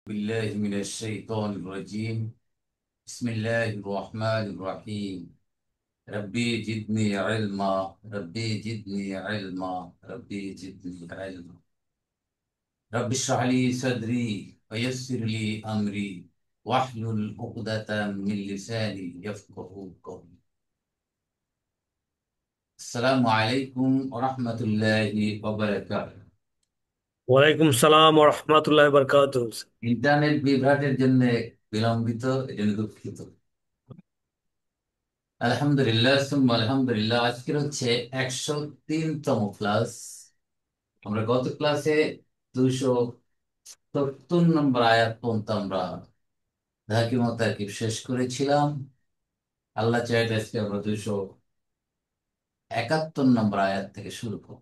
بالله من الشيطان الرجيم. بسم الله الرحمن الرحيم. ربي زدني علما. ربي زدني علما. ربي زدني علما. رب اشرح لي صدري ويسر لي أمري واحلل عقدة من لساني يفقه قولي. السلام عليكم ورحمة الله وبركاته. ওয়ালাইকুম সালাম ও রহমতুল্লাহ বরকাতুহ। ইন্টারনেট বিভ্রাটের জন্য বিলম্বিত, এজন্য দুঃখিত। আলহামদুলিল্লাহ সুম্মা আলহামদুলিল্লাহ। আজকের হচ্ছে 103তম ক্লাস। আমরা গত ক্লাসে 270 নম্বর আয়াত পর্যন্ত আমরা ধাকিমত শেষ করেছিলাম। আল্লাহ চাইলে আজকে আমরা 271 নম্বর আয়াত থেকে শুরু করব।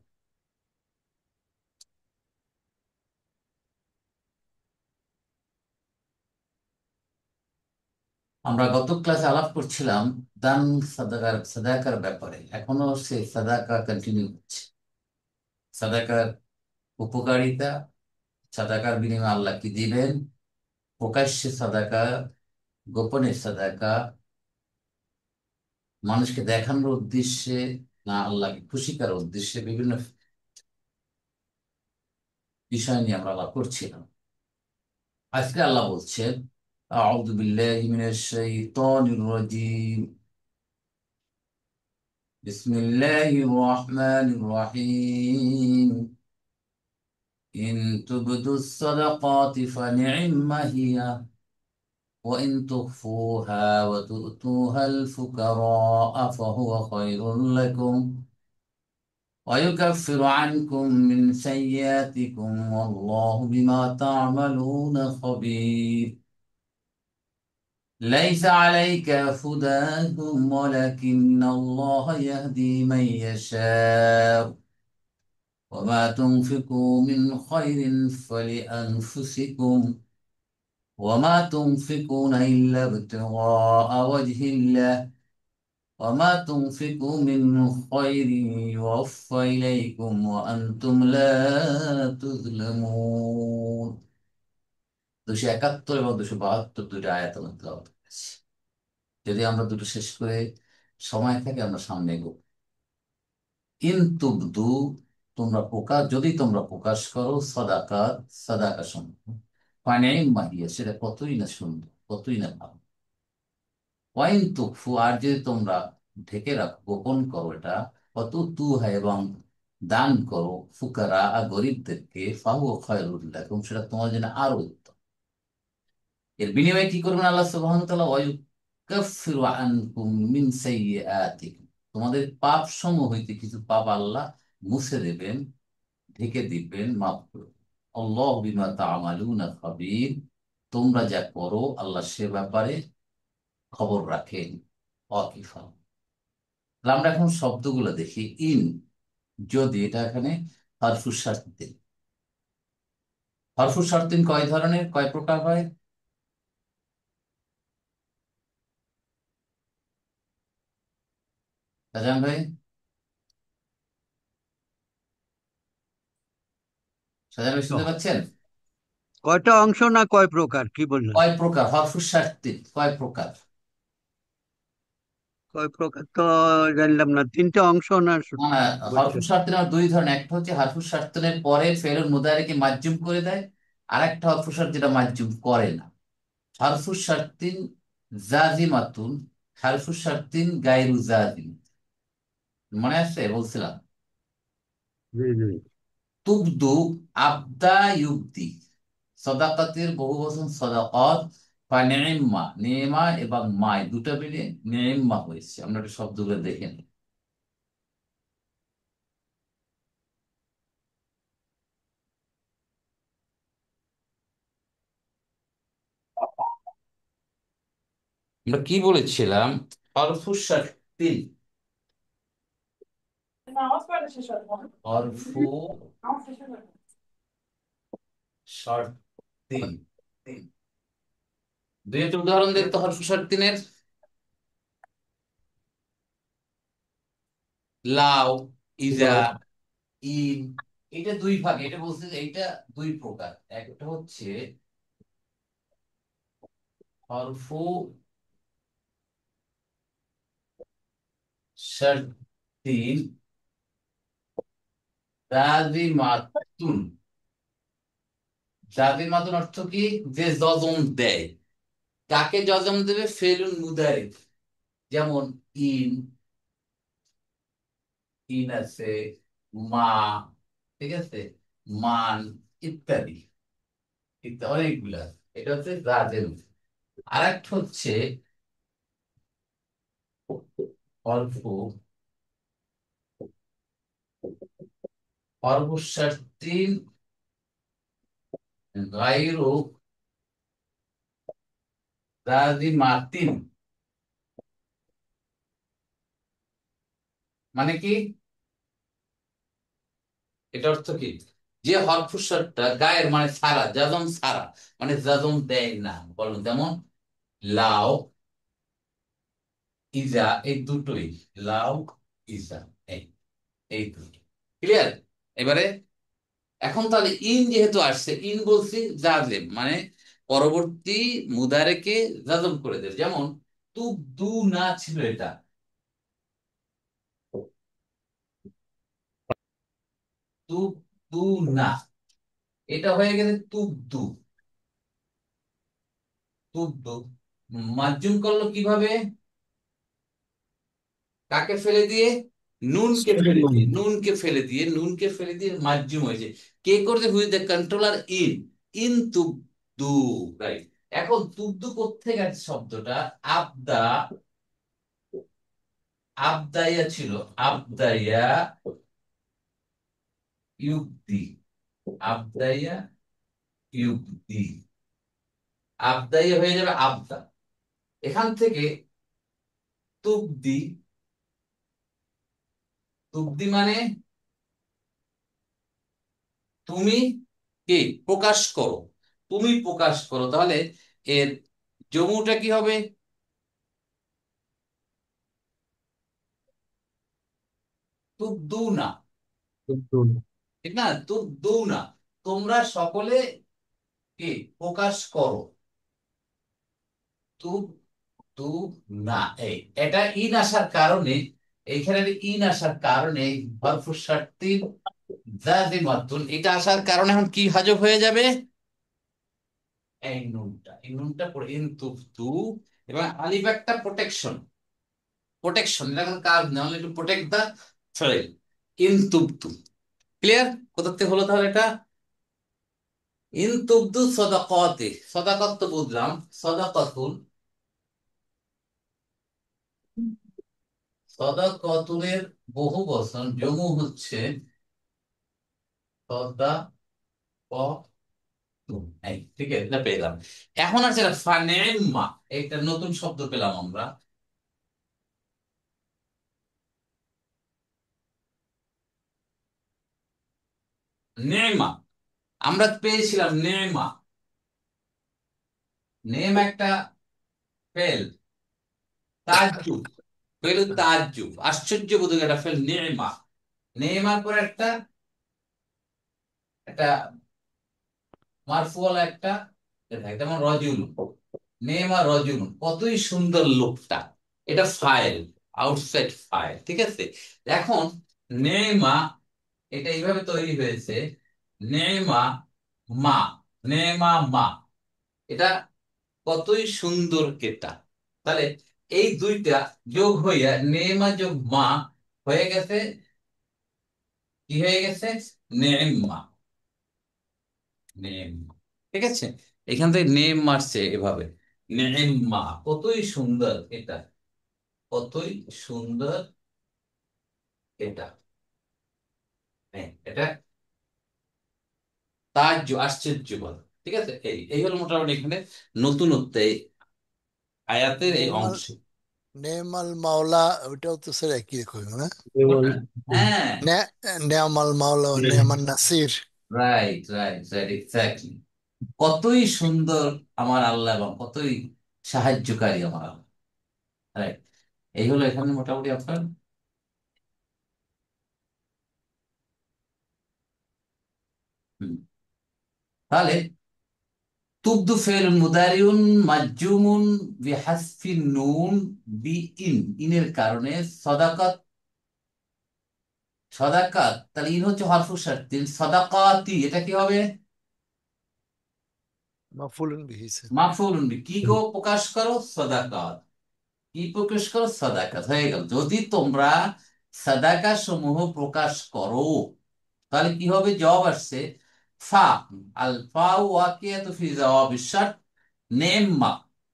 আমরা গত ক্লাসে আলাপ করছিলাম দান সাদাকার ব্যাপারে। এখনো সেই সাদাকা কন্টিনিউ হচ্ছে। সাদাকার উপকারিতা, সাদাকার বিনিময়ে আল্লাহ কি দিবেন, প্রকাশ্যে সাদাকা, গোপনে সাদাকা, মানুষকে দেখানোর উদ্দেশ্যে না আল্লাহকে খুশি করার উদ্দেশ্যে, বিভিন্ন বিষয় নিয়ে আমরা আলাপ করছিলাম। আজকে আল্লাহ বলছেন, আউযু বিল্লাহি মিনাশ শাইতানির রাজীম, বিসমিল্লাহির রহমানির রহিম। ইন তুবদুস সাদাকাতি ফানি'ম্মা হিয়া ওয়া ইন তুখফুহা ওয়া তু'তুহাল ফুকারা ফাহুয়া খায়রুল লাকুম ويكفر عنكم من سيئاتكم والله بما تعملون خبير. ليس عليك هداهم ولكن الله يهدي من يشاء وما تنفقوا من خير فلأنفسكم وما تنفقون إلا ابتغاء وجه الله وما تنفقوا من خير يوفى إليكم وأنتم لا تظلمون। 271 এবং 272 দুইটা আয়াত আমরা তেলাওয়াত করেছি। যদি আমরা দুটো শেষ করে সময় থাকে আমরা সামনে এগোবো। ইন তুবদু, যদি তোমরা প্রকাশ করো, সাদাকাত, সাদাকা সমূহ, ফানি'ম মাহিয়া, সেটা কতই না সুন্দর, কতই না ভালো। ওয়াইন তুকফু, আর যদি তোমরা ঢেকে রাখো, গোপন করো এটা, কত তু হয়, এবং দান করো ফুকারা আর গরিবদেরকে, ফাহুয়া খায়রুল লাকুম, সেটা তোমার জন্য আরো উত্তম। এর বিনিময়ে কি করবেন আল্লাহ সুবহানাহু ওয়া তাআলা? ওয়ায়ুকাফিরু আনকুম মিন সাইয়্যাতিকুম, তোমাদের পাপ সমূহ হইতে কিছু পাপ আল্লাহ মুছে দেবেন, ঢেকে দিবেন, মাফ করবেন। আল্লাহু বিমা তা'মালুনা খাবীর, তোমরা যা করো আল্লাহ সে ব্যাপারে খবর রাখেন, ওয়াকিফা। তাহলে আমরা এখন শব্দগুলো দেখি। ইন, যদি, এটা এখানে হরফুশ শারতিন। হরফুশ শারতিন কয় ধরনের, কয় প্রকার হয়? শাহজাহান ভাই, শাহজাহান ভাই শুনতে পাচ্ছেন? কয়টা অংশ না কয় প্রকার কি বললেন? কয় প্রকার হরফুশ শারতিন, কয় প্রকার? কয় প্রকার তো জানলাম না, তিনটা অংশ না না না, হরফুশ বলছেন? শারতিন আমার দুই ধরনের। একটা হচ্ছে হরফুশ শারতিনের পরে ফেলুল মুদারিকে মাজজুম করে দেয়, আর একটা হরফুশ শারত যেটা মাজজুম করে না। হরফুশ শারতিন জাজিমাতুন, হরফুশ শারতিন গায়রু জাজিম। মনে আছে বলছিলাম? জি জি। তুবদু, আবদা, ইউবদি, সদাকাতের বহু বচন সদাকত। নিমা, নেমা এবং মায় দুটো মিলে নিমা হয়েছে। আমরা একটা শব্দগুলো দেখে নিই। আমরা কি বলেছিলাম? হরফুশ শারতিন, হরফু শারতিন। দুই একটা উদাহরণ দেখতো হরফু শারতিনের। লাও, ইজা, ইন। এটা দুই ভাগে, এটা বলছে যে এইটা দুই প্রকার। একটা হচ্ছে হরফু শার্তিন লাযিমাতুন। লাযিমাতুন অর্থ কি? যে জজম দেয়। কাকে জজম দেবে? ফেলুন মুদারি। যেমন ইন, ইন আছে, মা, ঠিক আছে, মান, ইত্যাদি ইত্যাদি অনেকগুলা। এটা হচ্ছে রাজের। আর একটা হচ্ছে অল্প অর্বুসার্থিন গায়রু রাজিমাতিন। মানে কি? এটা অর্থ কি? যে হরফুসারটা গায়ের মানে সারা, জাজম সারা, মানে জাজম দেয় না। বলুন, যেমন লাও, ইজা, এই দুটোই। লাও, ইজা, এই এই দুটো। ক্লিয়ার? এবারে এখন তাহলে ইন যেহেতু আসছে, ইন বলছি জাজেম, মানে পরবর্তী মুদারেকে জাজম করে দেবে। যেমন তুব দু না ছিল এটা, তুব দু না, এটা হয়ে গেছে তুব দু। তুব দু মাজুম করলো কিভাবে? কাকে ফেলে দিয়ে? নুনকে ফেলে দিয়ে, নুনকে ফেলে দিয়ে, নুনকে ফেলে দিয়ে মাজুম হয়েছে। কে করছে? Who's the controller? ইন। ইন তুবদু। রাইট। এখন তুবদু কোত্থেকে আছে শব্দটা? আবদা, আবদাইয়া ছিল, আবদাইয়া ইউক্তি, আবদাইয়া ইউক্তি, আবদাইয়া হয়ে যাবে আবদা। এখান থেকে তুবদি, তুবদি মানে তুমি কে প্রকাশ করো, তুমি প্রকাশ করো। তাহলে এর জমুটা কি হবে? তুবদু না, ঠিক না? তুবদু না, তোমরা সকলে কে প্রকাশ করো। তুবদু না। এই এটা ইন আসার কারণে, এইখানে ইন আসার কারণে হরফু শার্তি জাযিমাতুন এটা আসার কারণে এখন কি হাজব হয়ে যাবে? এই নুনটা, এই নুনটা পড়ে ইন তুবদু। এবং আলিফ একটা প্রোটেকশন, প্রোটেকশন, এটা কোনো কাজ না, হলে একটু প্রোটেক্ট দা ফেল। ইন তুবদু। ক্লিয়ার? কোথা থেকে হলো তাহলে এটা? ইন তুবদু সদাকাতে, সদাকত তো বুঝলাম, সদাকাতুল, সদাকতুলের বহু বচন জমু হচ্ছে সদাকতুন। এই ঠিক আছে, এটা পেলাম। এখন আছে ফানেমা, একটা নতুন শব্দ পেলাম আমরা। নেমা, আমরা পেয়েছিলাম নেমা। নেম একটা ফেল, তাজ্জুব, ফেল তাজ্জুব, আশ্চর্য বোধক একটা ফেল নেমা। নেমার পর একটা একটা মারফুওয়ালা একটা এটা থাকে, যেমন রজুল, নেমা রজুল, কতই সুন্দর লোকটা। এটা ফাইল, আউটসাইড ফাইল, ঠিক আছে। এখন নেমা, এটা এইভাবে তৈরি হয়েছে, নেমা মা, নেমা মা, এটা কতই সুন্দর এটা। তাহলে এই দুইটা যোগ হইয়া নেমা যোগ মা হয়ে গেছে, কি হয়ে গেছে? নেমা, নেম, ঠিক আছে। এখান থেকে নেম মারছে এভাবে, নেমা, কতই সুন্দর এটা, কতই সুন্দর এটা। হ্যাঁ, এটা তাজ্জু, আশ্চর্য বল। ঠিক আছে, এই এই হলো মোটামুটি এখানে নতুনত্ব এই আয়াতের এই নেমাল অংশ। নেমাল মাওলা, ওইটাও তো স্যার একই রকম না? কোনটা? হ্যাঁ, নে নেমাল মাওলা ও নেমান নাসির। Right right right, exactly. কতই সুন্দর আমার আল্লাহ এবং কতই সাহায্যকারী আমার আল্লাহ। রাইট। এই হলো এখানে মোটামুটি আপনার। হুম, তাহলে তুবদু ফেলুন মুদারিউন মাজজুমুন বিহাসফিন নুন বি ইনের কারণে সদাকাত। সদাকাত, তাহলে ইন হচ্ছে হরফু শার্তিন, সদাকাতি এটা কি হবে? মাফুলুন বিহি স্যার। মাফউলুন বি, কি গো প্রকাশ করো? সদাকাত। কি প্রকাশ করো? সাদাকাত হয়ে গেল। যদি তোমরা সাদাকা সমূহ প্রকাশ করো, তাহলে কি হবে? জবাব আসছে ফা। আল ফা ওয়াকিয়াতু ফি জওয়াবিশ শার্ত। নেম্মা,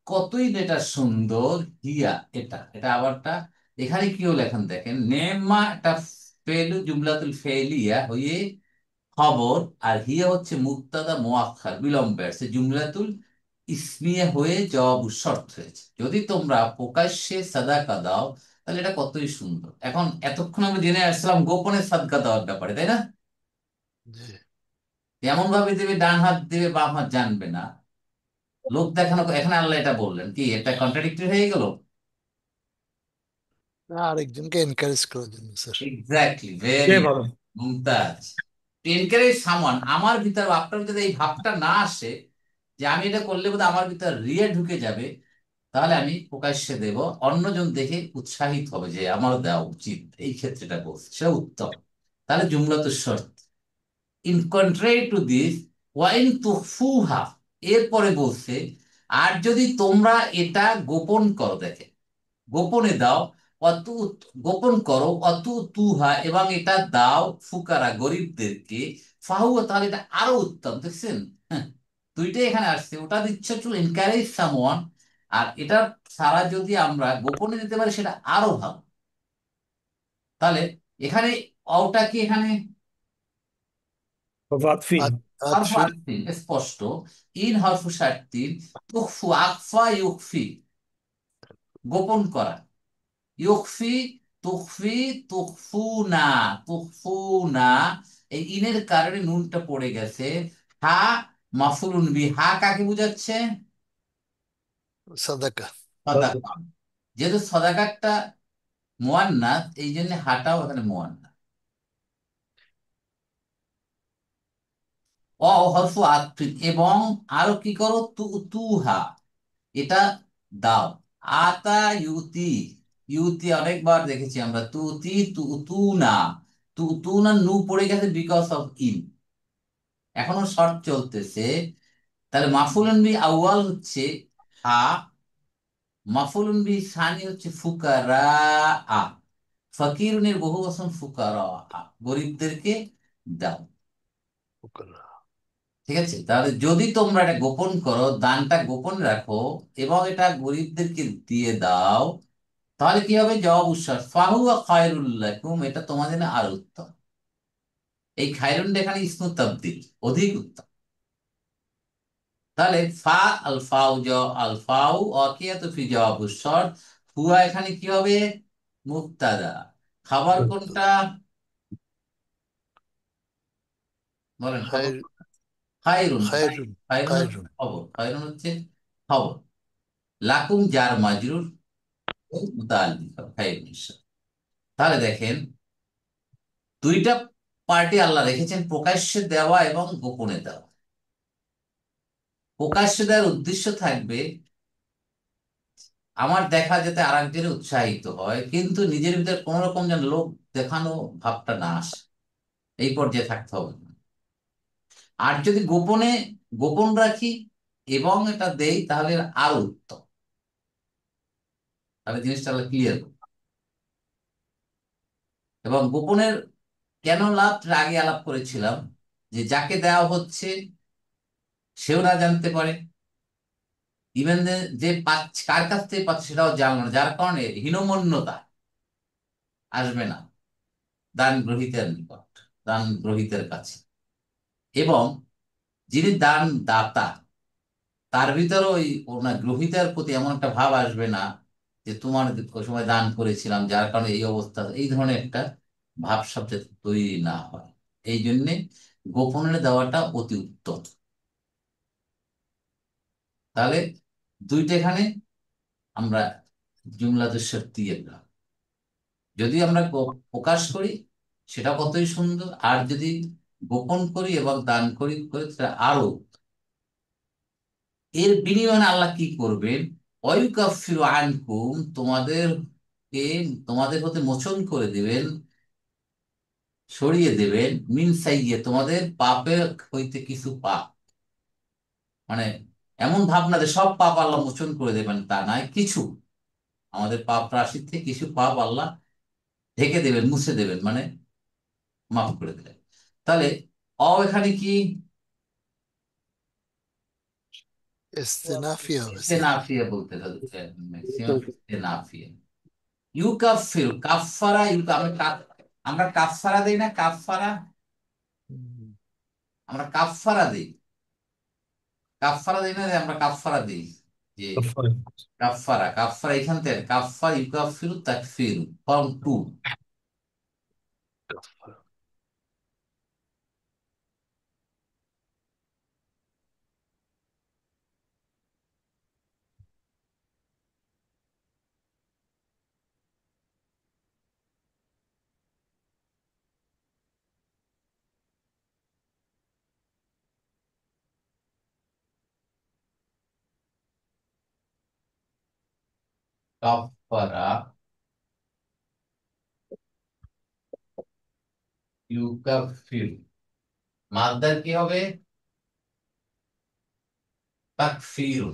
কতই না এটা সুন্দর। হিয়া, এটা এটা আবারটা। এখানে কি হলো এখন দেখেন, নেম্মা এটা ফেলু জুমলাতুল ফেলিয়া হয়ে খবর, আর হিয়া হচ্ছে মুক্তাদা মুআক্খার বিলম্বে আসছে, জুমলাতুল ইসমিয়া হয়ে জবাব শর্ত হয়েছে। যদি তোমরা প্রকাশ্যে সাদাকা দাও, তাহলে এটা কতই সুন্দর। এখন এতক্ষণ আমরা জেনে আসলাম গোপনে সাদকা দেওয়ার ব্যাপারে, তাই না? জি। এমন ভাবে দেবে, ডান হাত দেবে, বাম হাত জানবে না, লোক দেখানো। এখানে আল্লাহ এটা বললেন, কি এটা কন্ট্রাডিক্টরি হয়ে গেল? না, আরেকজনকে এনকারেজ করার জন্য স্যার। এক্স্যাক্টলি, কে ভেরি ভালো? মুমতাজ। এনকারেজ সামওয়ান, আমার ভিতর, আপনার ভিতরে এই ভাবটা না আসে যে আমি এটা করলে বোধহয় আমার ভিতর রিয়ে ঢুকে যাবে, তাহলে আমি প্রকাশ্যে দেব, অন্যজন দেখে উৎসাহিত হবে যে আমারও দেওয়া উচিত, এই ক্ষেত্রেটা বলছে সেটা উত্তম। তাহলে জুমলাতুল শর্ত। ইন কন্ট্রারি টু দিস, ওয়াইন তুখফুহা, এরপরে বলছে আর যদি তোমরা এটা গোপন করো, দেখে গোপনে দাও, অতু গোপন করো, অতু তুহা, এবং এটা দাও ফুকারা গরিবদেরকে, ফাহুয়া, তাহলে এটা আরো উত্তম। দেখছেন? হ্যাঁ, দুইটাই এখানে আসছে। ওটা দিচ্ছে টু এনকারেজ সামওয়ান, আর এটা সারা যদি আমরা গোপনে দিতে পারি সেটা আরো ভালো। তাহলে এখানে অটা কি এখানে আতফিন। হরফ আতফিল। আতফিন স্পষ্ট। ইন হরফ শার্তিন, তুখফু আকফা ইউকফি, গোপন করা। ইউকফি, তুখফি, তুখফুনা, তুখফুনা, এই ইনের কারণে নুনটা পড়ে গেছে। হা মাফুলুন বি, হা কাকে বুঝাচ্ছে? সাদাকা। সাদাকা। যেহেতু সদাকারটা মুয়ান্নাস, এই জন্য হাটাও এখানে মুয়ান্নাস। অ হরফু আতফিন, এবং আরো কি করো? তুহা, এটা দাও। আতা ইউতি, ইউতি অনেকবার দেখেছি আমরা, তুতি তু না, তু না, নু পড়ে গেছে বিকজ অফ ইন, এখনো শর্ট চলতেছে। তাহলে মাফুলুন বি আউয়াল হচ্ছে হা, মাফুলুন বি সানি হচ্ছে ফুকারা আ, ফকিরুনের বহু বচন ফুকারা আ, গরিবদেরকে দাও। ঠিক আছে, তাহলে যদি তোমরা এটা গোপন করো, দানটা গোপন রাখো, এবং এটা গরিবদেরকে দিয়ে দাও, তাহলে কি হবে? জবাব উৎসাহ ফাহুয়া খায়রুল লাকুম, এটা তোমাদের জন্য আরো উত্তম। এই খায়রুন এখানে ইসমু তাবদীল, অধিক উত্তম। তাহলে ফা আল ফাউ আল ফাউ ওয়াকিয়াতু ফি জওয়াবুশ শর্ত। হুয়া এখানে কি হবে? মুবতাদা। খাবার কোনটা? বলেন খবর। খায়র। খায়রুন, খায়রুন। খায়রুন হচ্ছে খায়রুন। খবর, খায়রুন হচ্ছে খবর। লাকুম জার মাজরুর, মুতাআল্লিক খায়রুন। তাহলে দেখেন, দুইটা পার্টি আল্লাহ রেখেছেন, প্রকাশ্যে দেওয়া এবং গোপনে দেওয়া। প্রকাশ্যে দেওয়ার উদ্দেশ্য থাকবে আমার দেখা যাতে আরেকজনের উৎসাহিত হয়, কিন্তু নিজের ভিতরে কোন রকম যেন লোক দেখানো ভাবটা না আসে, এই পর্যায়ে থাকতে হবে। আর যদি গোপনে, গোপন রাখি এবং এটা দেই, তাহলে আরো উত্তম। তাহলে জিনিসটা ক্লিয়ার। এবং গোপনের কেন লাভ আগে আলাপ করেছিলাম, যে যাকে দেওয়া হচ্ছে সেও না জানতে পারে, ইভেন যে পাচ্ছে, কার কাছ থেকে পাচ্ছে সেটাও জানলো না, যার কারণে হীনমন্যতা আসবে না দান গ্রহীতার নিকট, দান গ্রহীতার কাছে। এবং যিনি দান দাতা, তার ভিতরে ওই ওনার গ্রহীতার প্রতি এমন একটা ভাব আসবে না যে তোমার ওই সময় দান করেছিলাম যার কারণে এই অবস্থা, এই ধরনের একটা ভাব সব যাতে তৈরি না হয়, এই জন্যে গোপনে দেওয়াটা অতি উত্তম। তাহলে দুইটা এখানে আমরা জুমলাতে শর্তি এলাম। যদি আমরা প্রকাশ করি সেটা কতই সুন্দর, আর যদি গোপন করি এবং দান করি করি সেটা আরো। এর বিনিময়ে আল্লাহ কি করবেন? ওয়ায়ুকাফিরু আনকুম, তোমাদের হতে মোচন করে দিবেন, সরিয়ে দেবেন, মিন সাইয়্যে, তোমাদের পাপের হইতে কিছু পাপ। মানে এমন ভাবনা যে সব পাপ আল্লাহ মোচন করে দেবেন তা নয়, কিছু আমাদের পাপ রাশির থেকে কিছু পাপ আল্লাহ ঢেকে দেবেন, মুছে দেবেন, মানে মাফ করে দিলেন। তাহলে এখানে কি ইস্তেনাফি হবে স্যার। ইস্তেনাফিয়া বলতে ম্যাক্সিমাম ইস্তেনাফিয়া। ইউকাফির কাফফারা, আমরা কাফফারা দেই না, কাফফারা, হুম। আমরা কাফফারা দেই, কাফফারা দেই না, যে আমরা কাফফারা দিই, যে কাফফারা, কাফফারা এখান থেকে কাফফার ইউকাফিরু তাকফিরু, ফর্ম টু। কাফফারা ইউকাফিরু, মাদ্দার কি হবে? তাকফিরু,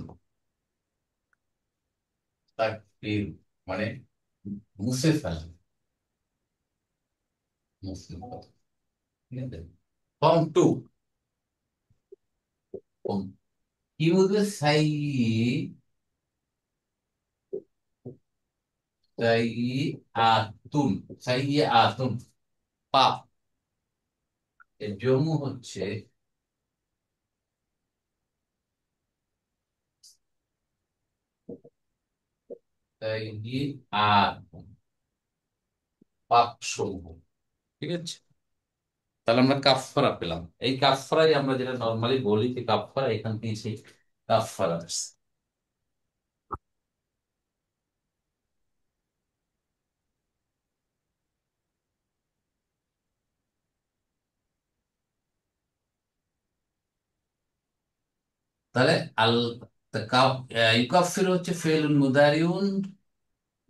তাকফিরু মানে মুছে ফেলা, মুছে ফেলা, ঠিক আছে। ফর্ম টু, কি বুঝবে? সাই আতুন, সাই আতুন, পাপ। এর জমু হচ্ছে সাই আতুন, পাপ সমূহ, ঠিক আছে। তাহলে আমরা কাফফারা পেলাম। এই কাফফারাই আমরা যেটা নর্মালি বলি যে কাফফারা, এখান থেকে সেই কাফফারা আসছে। তাহলে আল ইউকাফির হচ্ছে ফেলুন মুদারিউন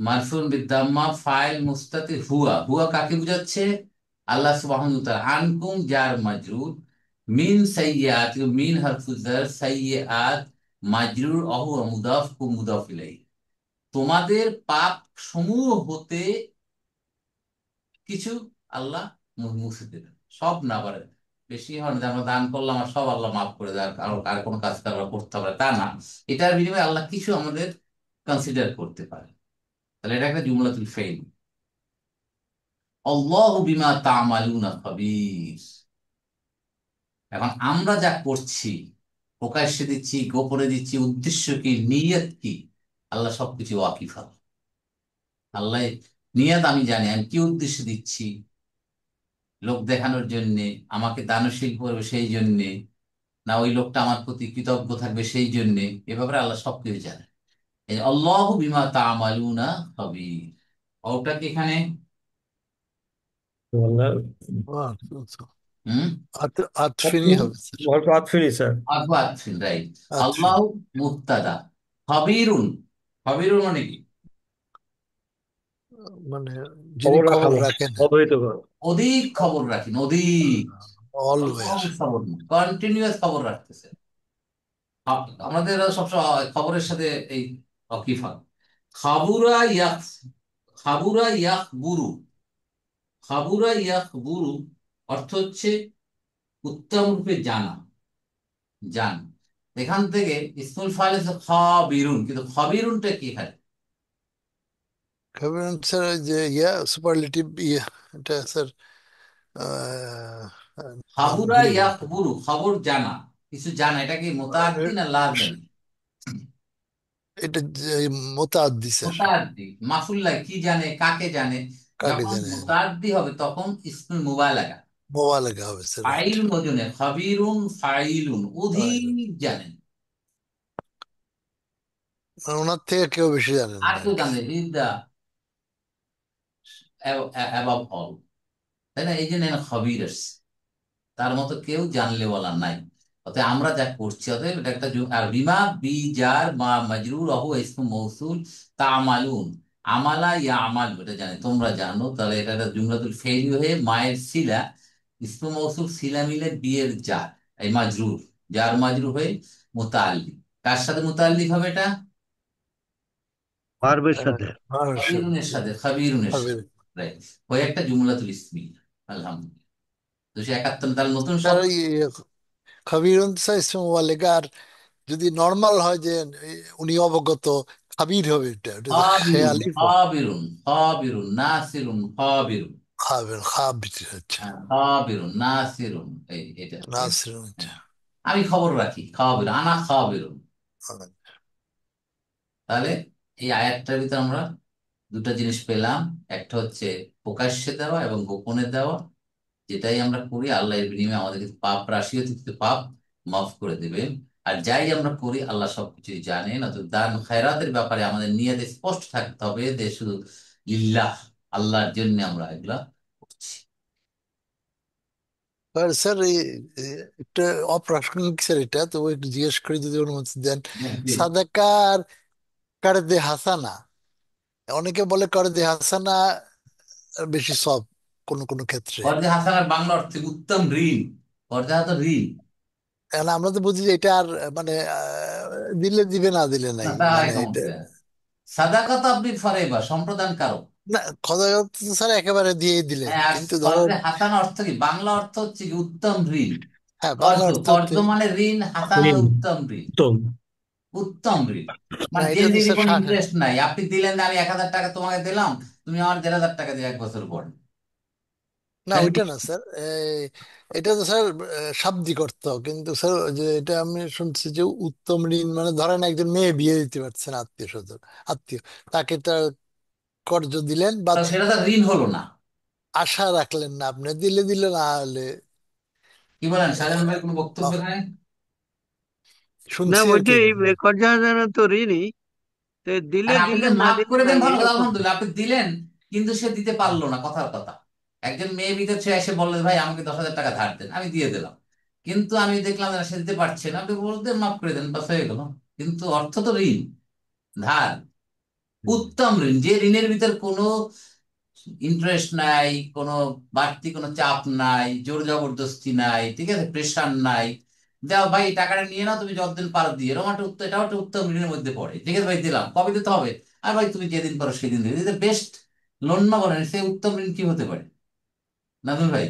মারফুন বিদ্দাম্মা, ফাইল মুস্তাতির হুয়া, হুয়া কাকে বুঝাচ্ছে? আল্লাহ সুবহানাহু ওয়া তাআলা। আনকুম জার মাজরুর, মিন সাইয়্যাত, মিন হারফু জার, সাইয়্যাত মাজরুর, অহু মুদাফ কু মুদাফ ইলাইহি। তোমাদের পাপ সমূহ হতে কিছু আল্লাহ মুছে দেবেন, সব না পারে। বেশি হয় না যে আমরা দান করলাম আর সব আল্লাহ মাফ করে দেয়, আর আর কোনো কাজ আমরা করতে পারে তা না। এটার বিনিময়ে আল্লাহ কিছু আমাদের কনসিডার করতে পারে। তাহলে এটা একটা জুমলাতুল ফাইল। আল্লাহু বিমা তা'মালুনা খাবীর। এখন আমরা যা করছি, প্রকাশ্যে দিচ্ছি, গোপনে দিচ্ছি, উদ্দেশ্য কি, নিয়ত কি, আল্লাহ সবকিছু ওয়াকিফ আল্লাহ। আল্লাহ নিয়ত আমি জানি, আমি কি উদ্দেশ্যে দিচ্ছি, লোক দেখানোর জন্যে, আমাকে দানশীল করবে সেই জন্যে, না ওই লোকটা আমার প্রতি কৃতজ্ঞ থাকবে সেই জন্যে, এ ব্যাপারে আল্লাহ সবকিছু জানে। এই যে আল্লাহু বিমা তা'মালুনা খাবীর, ওটা কি এখানে? والله হুম, আতফিনি হবে স্যার। बहुत बात फिरी सर। রাইট। আল্লাহ আতফিনি মুবতাদা, খবীরুন, খবীরুন মানে কি? মানে যিনি খবর খবর রাখানো, রাখেন। অবহিত করো। অধিক খবর রাখেন, অধিক, অলওয়ের। খবর না, কন্টিনিউয়াস খবর রাখতেছে। আমাদের সবসময় খবরের সাথে এই অকিফা। খাবুরা ইয়াক, খাবুরা ইয়াক বুরু, খাবুরা ইয়াক বুরু অর্থ হচ্ছে উত্তম রূপে জানা, জান। এখান থেকে ইসমুল ফাইল হচ্ছে খাবিরুন, কিন্তু খাবিরুনটা কি এখানে? খবর স্যার, ওই যে সুপারলেটিভ এটা স্যার, আহ, নাম খাবুরা ভুলে গেলাম। ইয়াক বুরু, খবর জানা, কিছু জানা, এটা কি মোতাআদ্দি না লাযিম? এটা যে মোতাদ্দি স্যার। মোতাআদ্দি, মাফুল্লাহ কি জানে, কাকে জানে। কাকে যখন জানে? মোতাআদ্দি হবে তখন ইসমুল মুবালাগা, মোবাইলে হবে স্যার, রাইট। ফাইলুন ওজনে, খাবিরুন ফাইলুন, অধিক জানেন। মানে ওনার থেকে কেউ বেশি জানেন আর না আর কেউ কি। জানে, ইজ দা অ্যাবাভ অল, তাই না? এই যে নেন খবির, তার মতো কেউ জানলে বলা নাই। অতএব আমরা যা করছি, অতএব এটা একটা আর বিমা বি জার মা মাজরুর অহু ইসমু মৌসুল তামালুন। আমালা ইয়া আমাল, এটা জানি তোমরা জানো, তাহলে এটা একটা জুমলাতুল ফেইলি হয়ে মায়ের সিলা, ইসমু মৌসুল সিলা মিলে বিয়ের জার, এই মাজরুর, জার মাজরুর হয়ে মুতাআল্লিক। কার সাথে মুতাআল্লিক হবে এটা? ভার্বের সাথে। ভার্সন। খাবিরুনের সাথে, খাবিরুনের হবে। সাথে, রাইট। হয়ে একটা জুমলাতুল ইসমিয়া। আলহামদুলিল্লাহ। 271, তাহলে নতুন স্যার শব্দ। ওই খবিরুন ইসমু ওয়ালেগা, আর যদি নর্মাল হয় যে উনি অবগত, খাবির হবে, এটা তো খাবিরুন, খেয়ালি খাবিরুন, খাবিরুন, নাসিরুন, খাবিরুন। খাবের খাবির হচ্ছে হ্যাঁ, খাবিরুন, নাসিরুন, এটা। নাসির হচ্ছে। হ্যাঁ। আমি খবর রাখি, খাবিরুন, আনা খাবিরুন। তাহলে এই আয়াতটার ভিতরে আমরা দুটা জিনিস পেলাম। একটা হচ্ছে প্রকাশ্যে দেওয়া এবং গোপনে দেওয়া। যেটাই আমরা করি আল্লাহ এর বিনিময়ে আমাদেরকে পাপ রাশি অতিরিক্ত পাপ মাফ করে দেবেন। আর যাই আমরা করি আল্লাহ সবকিছুই জানেন। অর্থাৎ দান খায়রাতের ব্যাপারে আমাদের নিয়তে স্পষ্ট থাকতে হবে যে শুধু লিল্লাহ, আল্লাহর জন্য আমরা এগুলা করছি। আর স্যার একটা অপ্রাসঙ্গিক স্যার, এটা তো একটু জিজ্ঞেস করে যদি অনুমতি দেন। হ্যাঁ, জি। সাদাকার কারদে হাসানা, অনেকে বলে কারদে হাসানা বেশি সব কোন কোন ক্ষেত্রে। কর্জে হাসানার বাংলা অর্থ উত্তম ঋণ। কর্জে হাসান ঋণ। এখন আমরা তো বুঝি যে এটা আর মানে দিলে দিবে, না দিলে না, নাই, তা মানে একমত এটা। দেয়া। সাদাকা তো আপনি ফরাইবা সম্প্রদান কারক। না, কথা হচ্ছে স্যার একেবারে দিয়ে দিলেন, হ্যাঁ, আর কিন্তু ধরুন। কর্জে হাসান অর্থ কি? বাংলা অর্থ হচ্ছে কি উত্তম ঋণ। হ্যাঁ, বাংলা কর্জ, অর্থ কর্জ মানে ঋণ, হাসান ঋণ মানে উত্তম ঋণ। উত্তম। উত্তম ঋণ না, মানে যে এটা তো ঋণে স্যার কোনো ইন্টারেস্ট নাই। আপনি দিলেন, আমি 1,000 টাকা তোমাকে দিলাম, তুমি আমার 1,500 টাকা দিয়ে 1 বছর পর। না, তাহলে কি? ওইটা না স্যার, এটা তো স্যার শাব্দিক অর্থ, কিন্তু স্যার যে এটা আমি শুনছি যে উত্তম ঋণ মানে ধরেন একজন মেয়ে বিয়ে দিতে পারছেন, আত্মীয় স্বজন, আত্মীয়, তাকে তার কর্জ দিলেন বা তাহলে সেটা তো ঋণ হলো না। আশা রাখলেন না, আপনি দিলে দিলে, না হলে কি বলেন শাহজাহান ভাই, কোনো বক্তব্য এখানে? না, শুনছি আর বলছি কি। এই কর্জাহাজানা তো ঋণই। তো দিলে আর আপনি দিলে, যদি না মাফ দিলে করে দেন নাই, ভালো কথা, এরকম। আলহামদুলিল্লাহ। আপনি দিলেন কিন্তু সে দিতে পারলো না, কথার কথা। একজন মেয়ে বিদেশ সে এসে বললে, ভাই আমাকে 10,000 টাকা ধার দেন, আমি দিয়ে দিলাম। কিন্তু আমি দেখলাম না সে দিতে পারছে না, আপনি বলতেন মাফ করে দেন, বাস হয়ে গেল। কিন্তু অর্থ তো ঋণ, ধার। হুম। উত্তম ঋণ, যে ঋণের ভিতর কোনো ইন্টারেস্ট নাই, কোনো বাড়তি কোনো চাপ নাই, জোর জবরদস্তি নাই, ঠিক আছে, প্রেশার নাই। দাও ভাই, এই টাকাটা নিয়ে নাও, তুমি যতদিন পারো দিয়ে, এরকম একটা উত্তর, এটাও একটা উত্তম ঋণের মধ্যে পড়ে। ঠিক আছে ভাই, দিলাম, কবে দিতে হবে? আর ভাই তুমি যেদিন পারো সেদিন দিবে, বেস্ট লোন না বলেন, সে উত্তম ঋণ কি হতে পারে? না তুমি ভাই,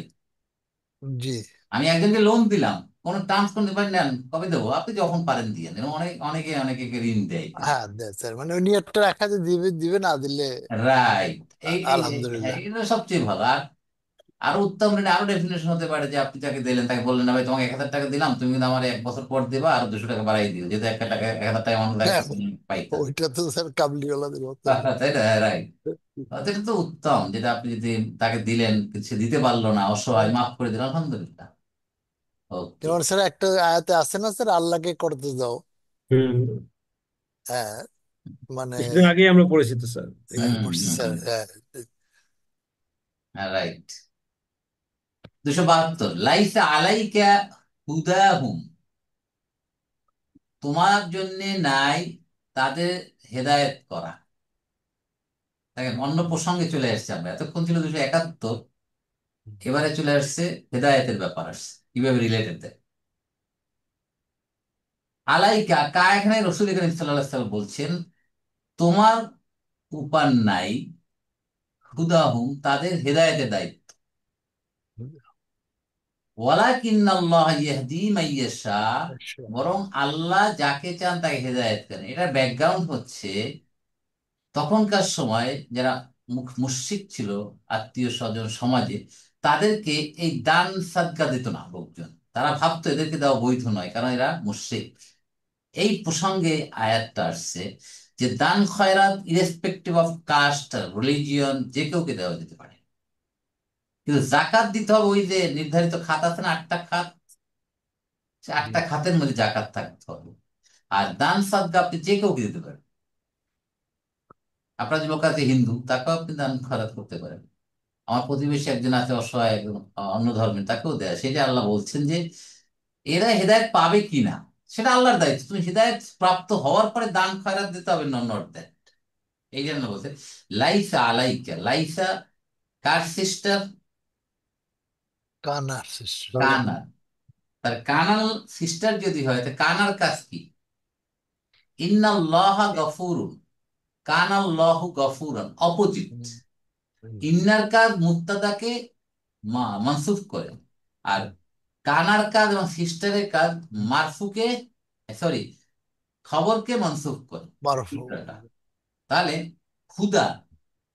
জি। আমি একজনকে লোন দিলাম, কোনো টার্মস কোন নেবেন, নেন, কবে দেবো? আপনি যখন পারেন দিয়ে নেন। অনেক অনেকে অনেকে ঋণ দেয় কিন্তু। হ্যাঁ, দেয় স্যার, মানে ওই নিয়তটা রাখা যে দিবে দিবে, না দিলে রাইট। হ্যাঁ, আলহামদুলিল্লাহ। এটা সবচেয়ে ভালো। আর আরো উত্তম ঋণ আরো ডেফিনেশন হতে পারে যে আপনি যাকে দিলেন তাকে বললেন, না ভাই তোমাকে 1,000 টাকা দিলাম, তুমি কিন্তু আমার 1 বছর পর দেবা, আর 200 টাকা বাড়াই দিও, যেহেতু একটা টাকা 1,000 টাকা মানুষ হ্যাঁ, পাইতাম। ওইটা তো স্যার কাবলিওয়ালাদের মতো। তাই না? রাইট। এটা তো উত্তম, যেটা আপনি যদি তাকে দিলেন, সে দিতে পারলো না, অসহায়, মাফ করে দিলেন, আলহামদুলিল্লাহ। ওকে। যেমন স্যার একটা আয়াতে আছে না স্যার, আল্লাহকে করতে দাও। হুম। হ্যাঁ, মানে কিছুদিন আগেই আমরা পড়েছি তো স্যার হ্যাঁ, এখানে। হুম, পড়ছি হুম, স্যার, হুম। হ্যাঁ। হ্যাঁ, রাইট। 272, লাইসা আলাইকা হুদাহুম, তোমার জন্য নাই তাদের হেদায়েত করা। দেখেন, অন্য প্রসঙ্গে চলে আসছে। আমরা এতক্ষণ ছিল 271, এবারে চলে আসছে হেদায়েতের ব্যাপার, আসছে কিভাবে রিলেটেড দেয়। আলাইকা, কা এখানে রসুল করিম সাল্লাল্লাহু আলাইহি ওয়াসাল্লাম বলছেন, তোমার উপর নাই হুদাহুম, তাদের হেদায়েতের দায়িত্ব। ওয়ালাকিন্নাল্লাহ ইয়াহদি মাইয়াশা, আচ্ছা। বরং আল্লাহ যাকে চান তাকে হেদায়েত করেন। এটার ব্যাকগ্রাউন্ড হচ্ছে, তখনকার সময় যারা মুশরিক ছিল, আত্মীয় স্বজন সমাজে, তাদেরকে এই দান সাদকা দিত না লোকজন। তারা ভাবতো এদেরকে দেওয়া বৈধ নয়, কারণ এরা মুশরিক। এই প্রসঙ্গে আয়াতটা আসছে যে দান খয়রাত ইরেসপেক্টিভ অফ কাস্ট, রিলিজিয়ন, যে কেউকে দেওয়া যেতে পারে। কিন্তু জাকাত দিতে হবে, ওই যে নির্ধারিত খাত আছে না, 8টা খাত, সে 8টা খাতের মধ্যে জাকাত থাকতে হবে। আর দান সাদকা আপনি যে কাউকে দিতে পারেন। আপনার যে লোক আছে হিন্দু, তাকেও আপনি দান খয়রাত করতে পারেন। আমার প্রতিবেশী একজন আছে অসহায়, একজন অন্য ধর্মের, তাকেও দেয়। সেটা আল্লাহ বলছেন যে এরা হেদায়েত পাবে কিনা সেটা আল্লাহর দায়িত্ব। তুমি হেদায়েত প্রাপ্ত হওয়ার পরে দান খয়রাত দিতে হবে, নট দ্যাট। এই জন্য বলছে লাইসা আলাইকা, লাইসা কার সিস্টার? কানার সিস্টেম। না, না। কানার। তার কানাল সিস্টার যদি হয় তো কানার কাজ কি? ইন্নাল্লাহা গফুরুন, কানাল্লাহু গফুরান, অপোজিট। ইন্নার কাজ মুক্তাদাকে মানসুফ করে, আর কানার কাজ এবং সিস্টারের কাজ মারফুকে, সরি, খবরকে মনসুফ করে। মারফু। উল্টাটা। তাহলে খুদা,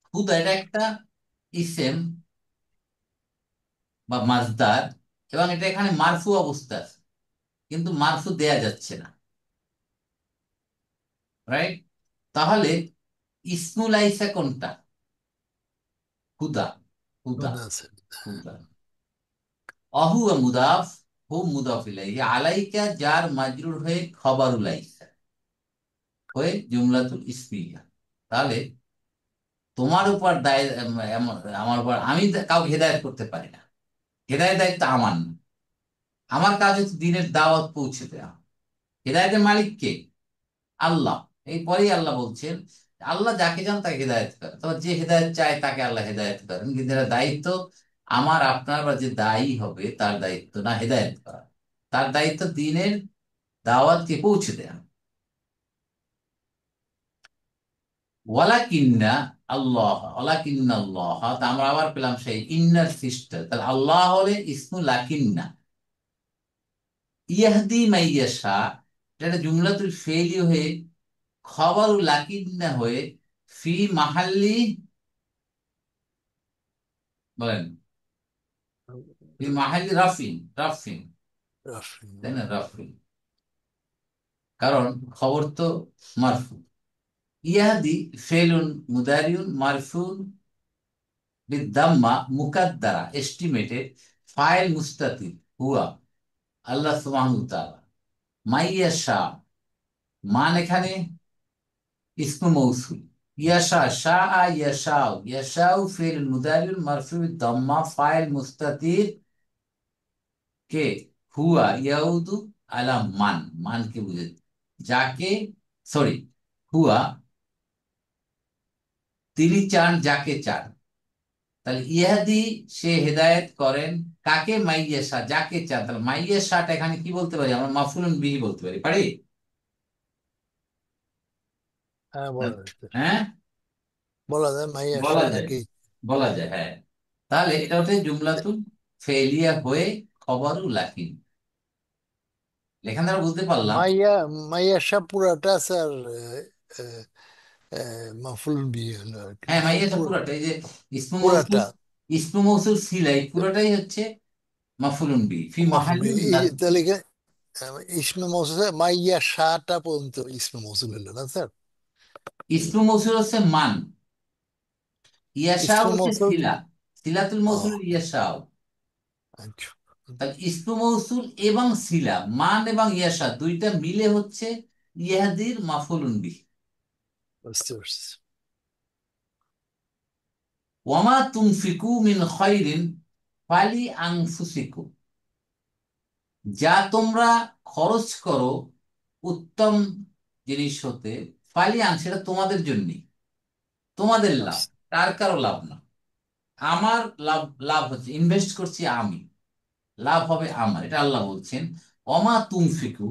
খুদা এটা একটা ইসেম বা মাজদার, এবং এটা এখানে মারফু অবস্থা আছে, কিন্তু মারফু দেয়া যাচ্ছে না, রাইট? তাহলে ইসমুল আইসা কোনটা? খুদা, খুদা, খুদা আছে। খুদা। অহু মুদাফ, হু মুদাফ ইলাইহি, আলাইকা যার মাজরুর হয়ে খবরুল আইসা হয়ে জুমলাতুল ইসমিয়া। তাহলে তোমার উপর দায়, আমার উপর, আমি কাউকে হেদায়েত করতে পারি না, হেদায়েত দায়িত্ব আমার না। আমার কাজ হচ্ছে দিনের দাওয়াত পৌঁছে দেওয়া। হেদায়েতের মালিক কে? আল্লাহ। এই পরেই আল্লাহ বলছেন, আল্লাহ যাকে চান তাকে হেদায়েত করে, তবে যে হেদায়েত চায় তাকে আল্লাহ হেদায়েত করেন, কিন্তু এটা দায়িত্ব আমার আপনার বা যে দায়ী হবে তার দায়িত্ব না হেদায়েত করা। তার দায়িত্ব দিনের দাওয়াতকে পৌঁছে দেয়া। ওয়ালাকিন্না আল্লাহ, ওয়ালাকিন্না আল্লাহ, তা আমরা আবার পেলাম সেই ইন্নার সিস্টার। তাহলে আল্লাহ হলে ইসমু লাকিন্না। ইয়াহদি মাইয়াশা, এটা জুমলাতুল ফেইলি হয়ে খবর লাকিন্না হয়ে ফি মাহাল্লি, বলেন, ফি মাহাল্লি রাফিন, রাফিন, রাফি। তাই না? রাফিন, কারণ খবর তো মারফু। ইয়াহদি ফেলুন মুদারিউন মারফুন বিদ্দাম্মা মুকাদ্দারা এস্টিমেটেড, ফাইল মুস্তাতির হুয়া আল্লাহ সুবহানাহু ওয়া তাআলা। মাইয়াশা, মান এখানে ইসমু মৌসুল। ইয়াশা, শাআ ইয়াশাউ, ইয়াশাউ ফিল মুদারিউল মারফু বিদ্দাম্মা ফাইল মুস্তাতির কে, হুয়া ইয়াউদু আলা মান, মানকে বুঝে, যাকে, সরি, হুয়া তিনি চান, যাকে চান। তাহলে ইহাদি সে হেদায়েত করেন, কাকে? মাইয়াশা, যাকে চান। তাহলে মাইয়াশাটা এখানে কি বলতে পারি আমরা? মাফউলুন বিহি বলতে পারি, পারি? হ্যাঁ, বলা যায়। হ্যাঁ, বলা যায় মাইয়া বলা শাহ যায়, যাকে। বলা যায়, হ্যাঁ। তাহলে এটা হচ্ছে জুমলাতুল ফেলিয়া হয়ে খবরু লাকিন। এখান দ্বারা বুঝতে পারলাম, মাইয়া, মাইয়া শাহ পুরাটা আছে, আর মাফুল বিয়ে হলো আর কি। হ্যাঁ, মাইয়াশা পুরো পুরাটা, এই যে ইসমু মৌসুল, পুরাটা ইসমু মৌসুল সিলাই পুরোটাই হচ্ছে মাফউলুন বিহি ফি মাফুল মাহাল্লি বিয়ে। এই যে নাসবি। তাহলে ইসমে মৌসুল, মাইয়া শাহটা পর্যন্ত ইসমে মৌসুল হলো না স্যার? ইসমু মৌসুল হচ্ছে মান, ইয়াশাও ইসমে হচ্ছে মৌসুল। সিলা, সিলাতুল ও মৌসুল ইয়াশাও। আচ্ছা। তাহলে ইসমু মৌসুল এবং সিলা, মান এবং ইয়াশা দুইটা মিলে হচ্ছে ইহাদির মাফউলুন বিহি। বুঝতে পারছি। ওয়ামা তুনফিকু মিন খায়রিন ফালি আনফুসিকুম, যা তোমরা খরচ করো উত্তম জিনিস হতে, ফালি আন, সেটা তোমাদের জন্যই, তোমাদের লাভ, আচ্ছা। তার কারো লাভ না। আমার লাভ, লাভ হচ্ছে ইনভেস্ট করছি আমি, লাভ হবে আমার, এটা আল্লাহ বলছেন। অমা তুমফিকু,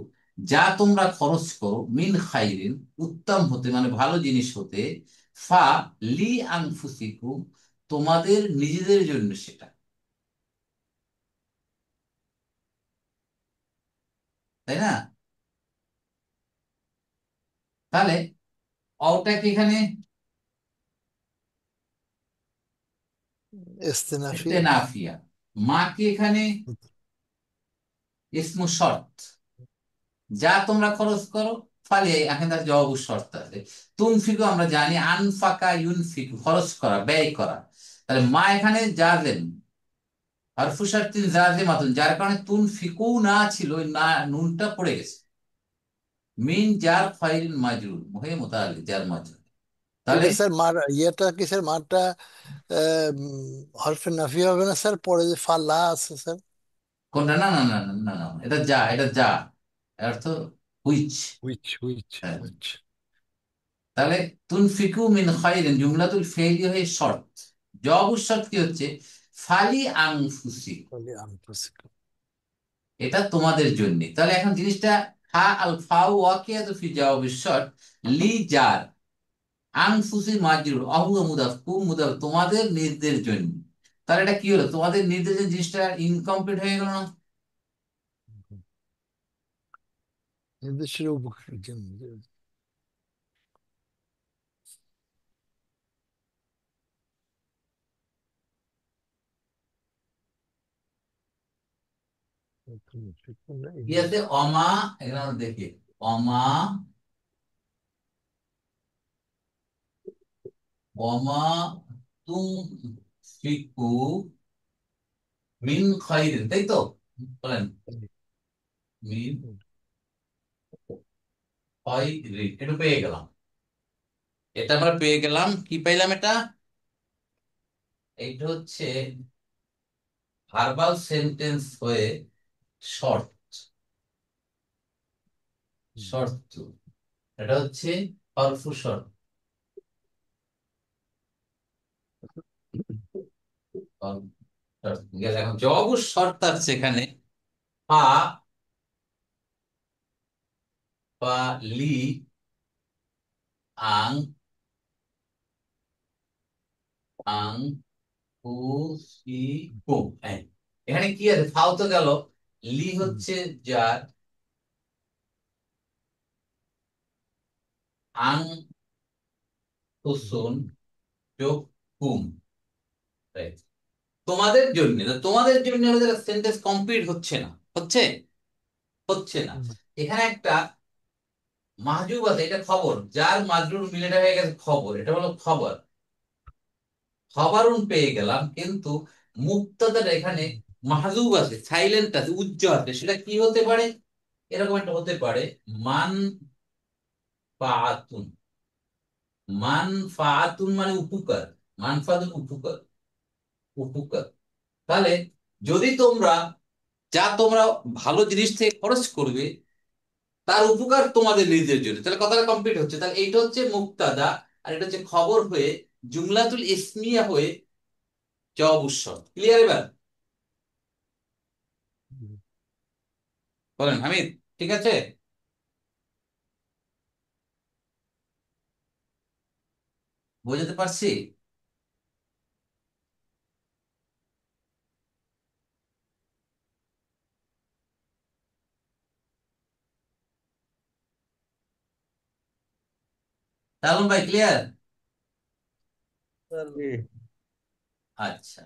যা তোমরা খরচ করো, মিন খাইরিন, উত্তম হতে মানে ভালো জিনিস হতে, ফা লি আনফুসিকুম, তোমাদের নিজেদের জন্য সেটা, তাই না? তাহলে অটাকে এখানে ইস্তেনাফিয়া। ইস্তেনাফিয়া, মাকে এখানে ইসমু শর্ত, যা তোমরা খরচ করো, ফালি, এখন তার জবাব শর্ত আছে। তুনফিকু আমরা জানি আনফাকা ইউনফিকু, খরচ করা, ব্যয় করা। তাহলে মা এখানে জাযেম, হরফু শারতিন জাযিমাতুন, যার কারণে তুনফিকু না ছিল, ওই না নুনটা পড়ে গেছে। মিন জার ফাইল মাজরুর, মুহে মুতাআল্লিক জার মাজরুর। তাহলে এটা স্যার মার ইয়েটা কি স্যার? মারটা হরফে নাফি হবে না স্যার? পরে যে ফাল্লা আছে স্যার, কোনটা? না না না না না না, এটা যা, এটা যা, এর অর্থ হুইচ। হুইচ হুইচ হ্যাঁ, হুইচ। তাহলে তুনফিকু মিন খাইরিন জুমলাতুল ফেইলি হয়ে শর্ত, জবাব শর্ত কি হচ্ছে? ফালি আনফুসিকুম, বলে আনফুসিকুম। এটা তোমাদের জন্য। তাহলে এখন জিনিসটা, ফা আল ফাউ ওয়াকিয়াতু ফি জওয়াবিশ শর্ত, লি জার, আনফুসি মাজরুর, অহু মুদাফ, কুম মুদাফ, তোমাদের নিজেদের জন্য। তাহলে এটা কি হলো? তোমাদের নিজেদের জিনিসটা ইনকমপ্লিট হয়ে গেল না? নির্দেশের উপকারের জন্য। তুনফিকুন কি ইল্লা। আছে? অমা, এখানে আমরা দেখি, অমা, অমা তুম ফিকু মিন খাইরিন, তাই তো? বলেন, মিন খাইরিন, এটা পেয়ে গেলাম। এটা আমরা পেয়ে গেলাম, কি পাইলাম এটা? এইটা হচ্ছে ভার্বাল সেন্টেন্স হয়ে শর্ট, শর্ত। এটা হচ্ছে হরফু শর্ত। হরফু শর্ত। গেল, এখন জবাব শর্ত আছে এখানে, পা, পা, লি, আং, আং, উ, সি, কুম। এখানে কি আছে? ফাও তো গেল, লি হচ্ছে যার, আং হুসুন যোগ কুম, right? তোমাদের জন্য, তো তোমাদের জন্য হলে সেন্টেন্স কমপ্লিট হচ্ছে না, হচ্ছে, হচ্ছে না। এখানে একটা মাহজুব আছে, এটা খবর, যার মাজরুর মিলেটা হয়ে গেছে খবর, এটা হলো খবর, খবরুন পেয়ে গেলাম, কিন্তু মুক্তাদার এখানে মাহজুব আছে, সাইলেন্ট আছে, উজ্জ্বল আছে, সেটা কি হতে পারে? এরকম একটা হতে পারে, মান ফাআতুন, মান ফাআতুন মানে উপকার, মান ফাআতুন উপকার, উপকার। তাহলে যদি তোমরা, যা তোমরা ভালো জিনিস থেকে খরচ করবে, তার উপকার তোমাদের নিজের জন্য, তাহলে কথাটা কমপ্লিট হচ্ছে। তাহলে এইটা হচ্ছে মুক্তাদা, আর এটা হচ্ছে খবর হয়ে জুমলাতুল ইসমিয়া হয়ে জবাব উৎসব। ক্লিয়ার এবার? বলেন হামিদ, ঠিক আছে? বোঝাতে পারছি? তাহলে ভাই ক্লিয়ার? আচ্ছা,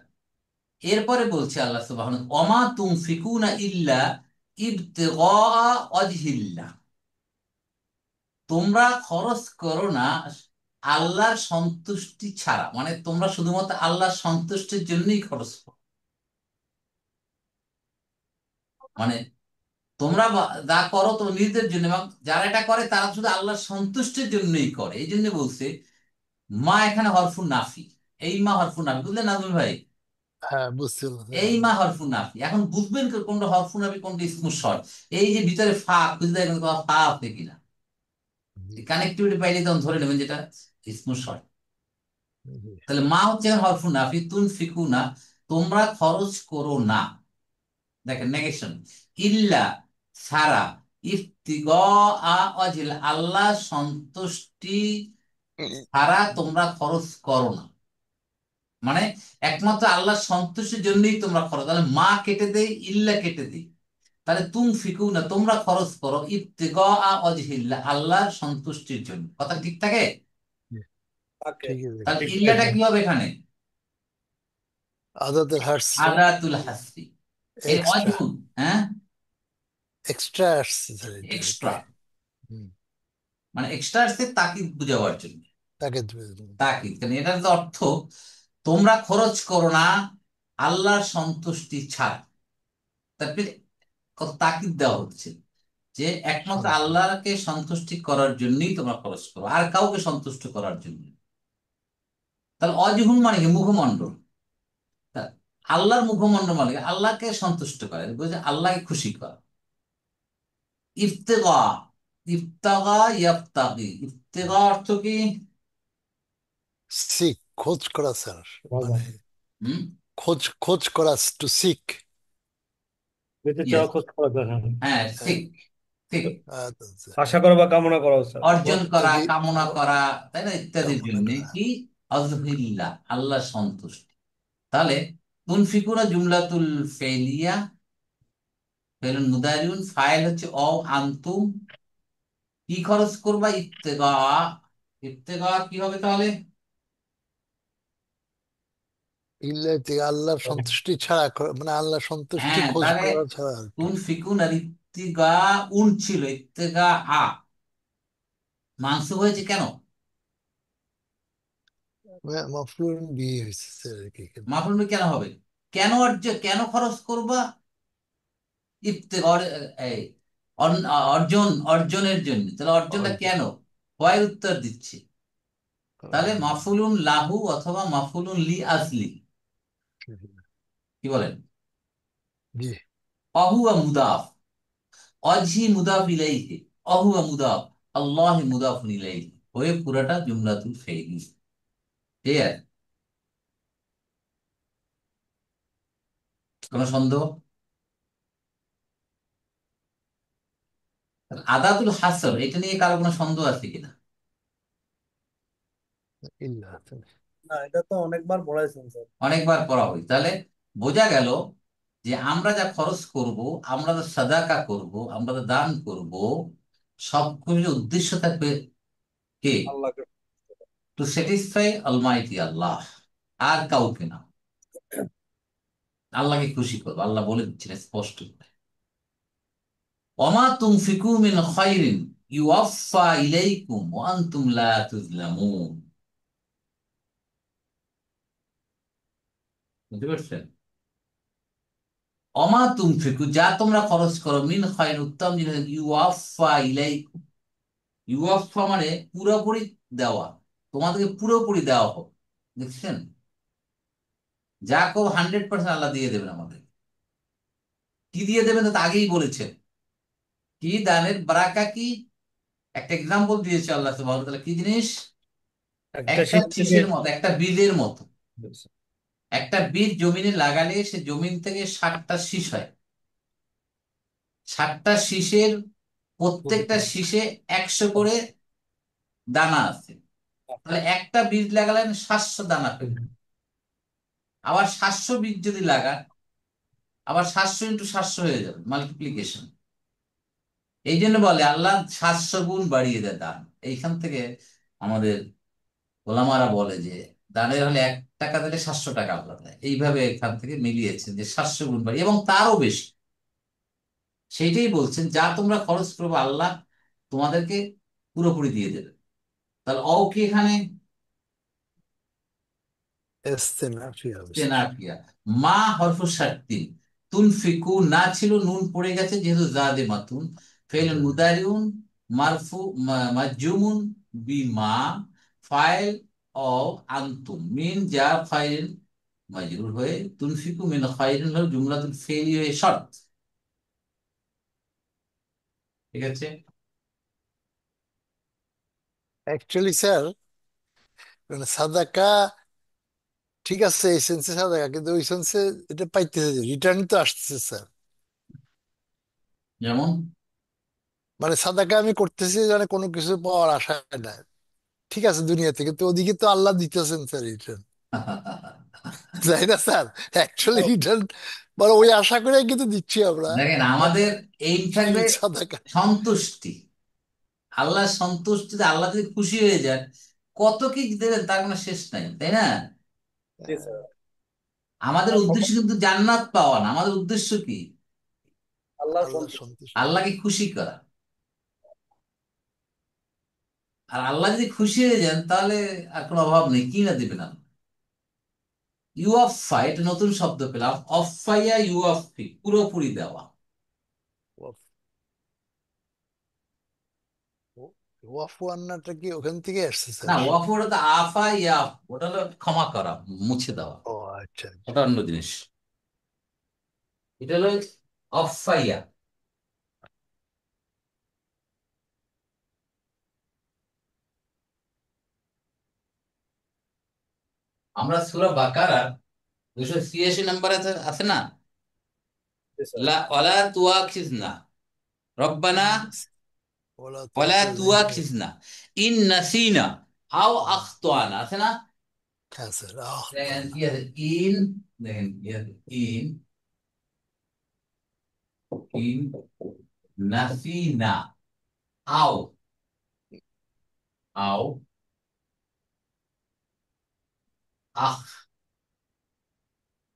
এরপরে বলছে আল্লাহ সুবহানাহু, ওমা তুনফিকুনা ইল্লা ইবতিগা ওয়াজহিল্লাহ, তোমরা খরচ করো না আল্লাহর সন্তুষ্টি ছাড়া, মানে তোমরা শুধুমাত্র আল্লাহর সন্তুষ্টির জন্যই খরচ করো। মানে তোমরা যা করো তো নিজেদের জন্য, এবং যারা এটা করে তারা শুধু আল্লাহর সন্তুষ্টির জন্যই করে। এই জন্য বলছে মা এখানে হরফুন নাফি, এই মা হরফুন নাফি, বুঝলেন নাজমুল ভাই? হ্যাঁ, বুঝতে পারছি। এই মা হরফুন নাফি, এখন বুঝবেন কোনটা হরফুন নাফি কোনটা ইসমুস শর্ত। এই যে ভিতরে ফা, বুঝতে দেখবেন ফা আছে কিনা, কানেক্টিভিটি পাইলে তখন ধরে নেবেন যেটা ইসমুস শর্ত। তাহলে মা হচ্ছে হরফুন নাফি, তুন ফিকু না, তোমরা খরচ করো না, দেখেন নেগেশন, ইল্লা ছাড়া, ইফতিগা ওয়াজহিল, আল্লাহ সন্তুষ্টি ছাড়া তোমরা খরচ করো না, মানে একমাত্র আল্লাহর সন্তুষ্টির জন্যই তোমরা খরচ। তাহলে মা কেটে দেই, ইল্লা কেটে দেই, তাহলে তুম ফিকু না, তোমরা খরচ করো, ইফতিগা ওয়াজহিল্লাহ, আল্লাহর সন্তুষ্টির জন্য। কথা ঠিক থাকে? ঠিক তাহলে আছে। ইল্লাটা কি হবে এখানে? আদাতের হাসছে। আদাতুল হাসরি, এই এক্সট্রা, অজহুন, হ্যাঁ, এক্সট্রা আসছে স্যার এক্সট্রা, এটাই। হুম, মানে এক্সট্রা আসছে তাকিদ বুঝাবার জন্য, তাকে তাকিদ, কারণ এটার যে অর্থ, তোমরা খরচ করো না আল্লাহর সন্তুষ্টি ছাড়া, তারপরে কত তাকিদ দেওয়া হচ্ছে যে একমাত্র সন্তুষ্ট। আল্লাহকে সন্তুষ্টি করার জন্যই তোমরা খরচ করো, আর কাউকে সন্তুষ্ট করার জন্য। তাহলে অজহুন মানে কি? মুখমণ্ডল। তা আল্লাহর মুখমণ্ডল মালিক, আল্লাহকে সন্তুষ্ট করে, বুঝে আল্লাহকে খুশি করা। ইফতেগা, ইফতাগা ইয়াফতাগি, ইফতেগা অর্থ কি? সিক, খোঁজ করা স্যার, ভালো। মানে হুম। খোঁজ খোঁজ করা, টু সিক। পেতে চাওয়া, ইয়েস। খোঁজ করা যায়, হ্যাঁ। হ্যাঁ, ঠিক ঠিক। আচ্ছা। আশা করা বা কামনা করা স্যার। অর্জন করা, ওয়াবতাগি, কামনা করা, তাই না, ইত্যাদির কামনা জন্য করা। কি? আল্লাহ, আল্লাহ সন্তুষ্টি। তাহলে তুনফিকুনা জুমলাতুল ফেলিয়া, ফেলুন মুদারিউন, ফাইল হচ্ছে আনতুম। কি খরচ করবা? ইত্তেগা। ইত্তেগা কি হবে তাহলে? ইল্লাহ থেকে আল্লাহর সন্তুষ্টি ছাড়া মানে আল্লাহর সন্তুষ্টি হ্যাঁ, খোঁজ তাহলে করা ছাড়া আর কি। তুনফিকুন আর ইত্তিগা উন ছিল, ইত্তেগা মানসুব হয়েছে কেন? মাফলুন বিয়ে হয়েছে স্যার আর কি এখানে। মাফুল কেন হবে? কেন অর্জন, কেন খরচ করবা? ইফতেগা এই অর্জন, অর্জনের জন্য। তাহলে অর্জনটা অর্জন। কেন? হয় উত্তর দিচ্ছি। তাহলে মাফুলুন লাহু অথবা মাফুলুন লি আজলি, কি বলেন? জি। অহুয়া মুদাফ, অজহি মুদাফ ইলাইহি, অহুয়া মুদাফ, আল্লাহ মুদাফুন ইলাইহি, হয়ে পুরাটা জুমলাতুল ফেইলি। ঠিক আছে? কোনো সন্দেহ? আদাতুল হাসর, এটা নিয়ে কারো কোনো সন্দেহ আছে কিনা? ইল্লাহ। না, এটা তো অনেকবার পড়াইছেন স্যার। অনেকবার পড়া হয়। তাহলে বোঝা গেল যে আমরা যা খরচ করব, আমরা যা সাদাকা করব, আমরা যা দান করব, সবকিছু উদ্দেশ্য থাকবে কে? আল্লাহকে। টু স্যাটিসফাই অলমাইটি আল্লাহ, আর কাউকে না। আল্লাহকে খুশি করবো, আল্লাহ বলে দিচ্ছেন স্পষ্ট করে। ওমা তুনফিকু মিন খায়রিন ইউওয়াফা ইলাইকুম ওয়া আনতুম লা তুজলামুন। বুঝতে পারছেন? অমা তুনফিকু, যা তোমরা খরচ করো, মিন খায়রিন, উত্তম জিনিস, ইউওয়াফা ইলাইকুম। ইউওয়াফা মানে পুরোপুরি দেওয়া, তোমাদেরকে পুরোপুরি দেওয়া হোক। দেখছেন? যা কেউ 100% আল্লাহ দিয়ে দেবেন আমাদের। কি দিয়ে দেবেন তা তো আগেই বলেছেন। কি দানের বারাকা কি? একটা এক্সাম্পল দিয়েছে আল্লাহ সুবহানাহু ওয়া তাআলা, কি জিনিস? একটা একটা শীত থেকে। শীষের মতো, একটা বীজের মতো। একটা বীজ জমিনে লাগালে সে জমিন থেকে 60টা শীষ হয়। 60টা শীষের প্রত্যেকটা শীষে 100 করে দানা আছে। তাহলে একটা বীজ লাগালেন 700 দানা পেলেন। আবার 700 বীজ যদি লাগান, আবার 700 ইন্টু 700 হয়ে যাবে, মাল্টিপ্লিকেশন। এই জন্য বলে আল্লাহ 700 গুণ বাড়িয়ে দেয় দান। এইখান থেকে আমাদের ওলামারা বলে যে দানের হলে 1 টাকা দিলে 700 টাকা আল্লাহ দেয়। এইভাবে এখান থেকে মিলিয়েছেন যে 700 গুণ বাড়ি এবং তারও বেশি। সেইটাই বলছেন, যা তোমরা খরচ করবে আল্লাহ তোমাদেরকে পুরোপুরি দিয়ে দেবে। তাহলে কি এখানে? ইস্তেনাফিয়া স্যার। তেনাফিয়া। মা হরফ শার্তিন, তুনফিকু না ছিল, নুন পড়ে গেছে যেহেতু জাদে মাতুন। ফেল মুদারিউন মারফু মাজুমুন বিমা, ফাইল অফ আনতুম, মিন যা ফাইল মাজরুর হয়ে তুনফিকু মিন খায়রিন হলো জুমলাতুল ফেলি হয়ে শর্ত। ঠিক আছে? অ্যাকচুয়ালি স্যার, মানে সাদাকা ঠিক আছে, এই সেন্সে সাদাকা, কিন্তু ওই সেন্সে এটা পাইতেছে, রিটার্ন তো আসতেছে স্যার। যেমন মানে সাদাকা আমি করতেছি মানে কোনো কিছু পাওয়ার আশায় না, ঠিক আছে দুনিয়াতে, কিন্তু ওদিকে তো আল্লাহ দিতেছেন স্যার রিটার্ন, তাই না স্যার? অ্যাকচুয়ালি রিটার্ন মানে ওই আশা করে কিন্তু দিচ্ছি আমরা। দেখেন, বাট আমাদের এইম থাকবে সাদাকা। সন্তুষ্টি। আল্লাহ সন্তুষ্টিতে আল্লাহ যদি খুশি হয়ে যান, কত কি দেবেন তার কোনো শেষ নাই, তাই না? জি স্যার। আমাদের আর উদ্দেশ্য কিন্তু জান্নাত পাওয়া না, আমাদের উদ্দেশ্য কি? আল্লাহ আল্লাহ সন্তুষ্ট। সন্তুষ্ট। আল্লাহকে খুশি করা। আর আল্লাহ যদি খুশি হয়ে যান তাহলে আর কোনো অভাব নেই, কি না দেবেন আল্লাহ। ইউআফা, এটা নতুন শব্দ পেলাম, অফাইয়া ইউআফি, পুরোপুরি দেওয়া। ওয়াফু আন্নাটা কি ওখান থেকে আসছে না, স্যার? ওয়াফ ওটা তো আফা ইয়া, ওটা হলো ক্ষমা করা, মুছে দেওয়া। ও আচ্ছা আচ্ছা। ওটা অন্য জিনিস। এটা হলো অফাইয়া। আমরা সূরা বাকারার 286 নম্বর আছে আছে না? জি স্যার। লা ওয়ালা তুয়াখিজনা রব্বানা ওলা তো ওয়ালা আখিজনা। তুয়াখিজনা ইন নাসিনা আও আখতানা, আছে না? হ্যাঁ স্যার, দেখেন কি আছে, ইন, দেখেন কি আছে, ইন, ইন নাসিনা আও, আও আখ,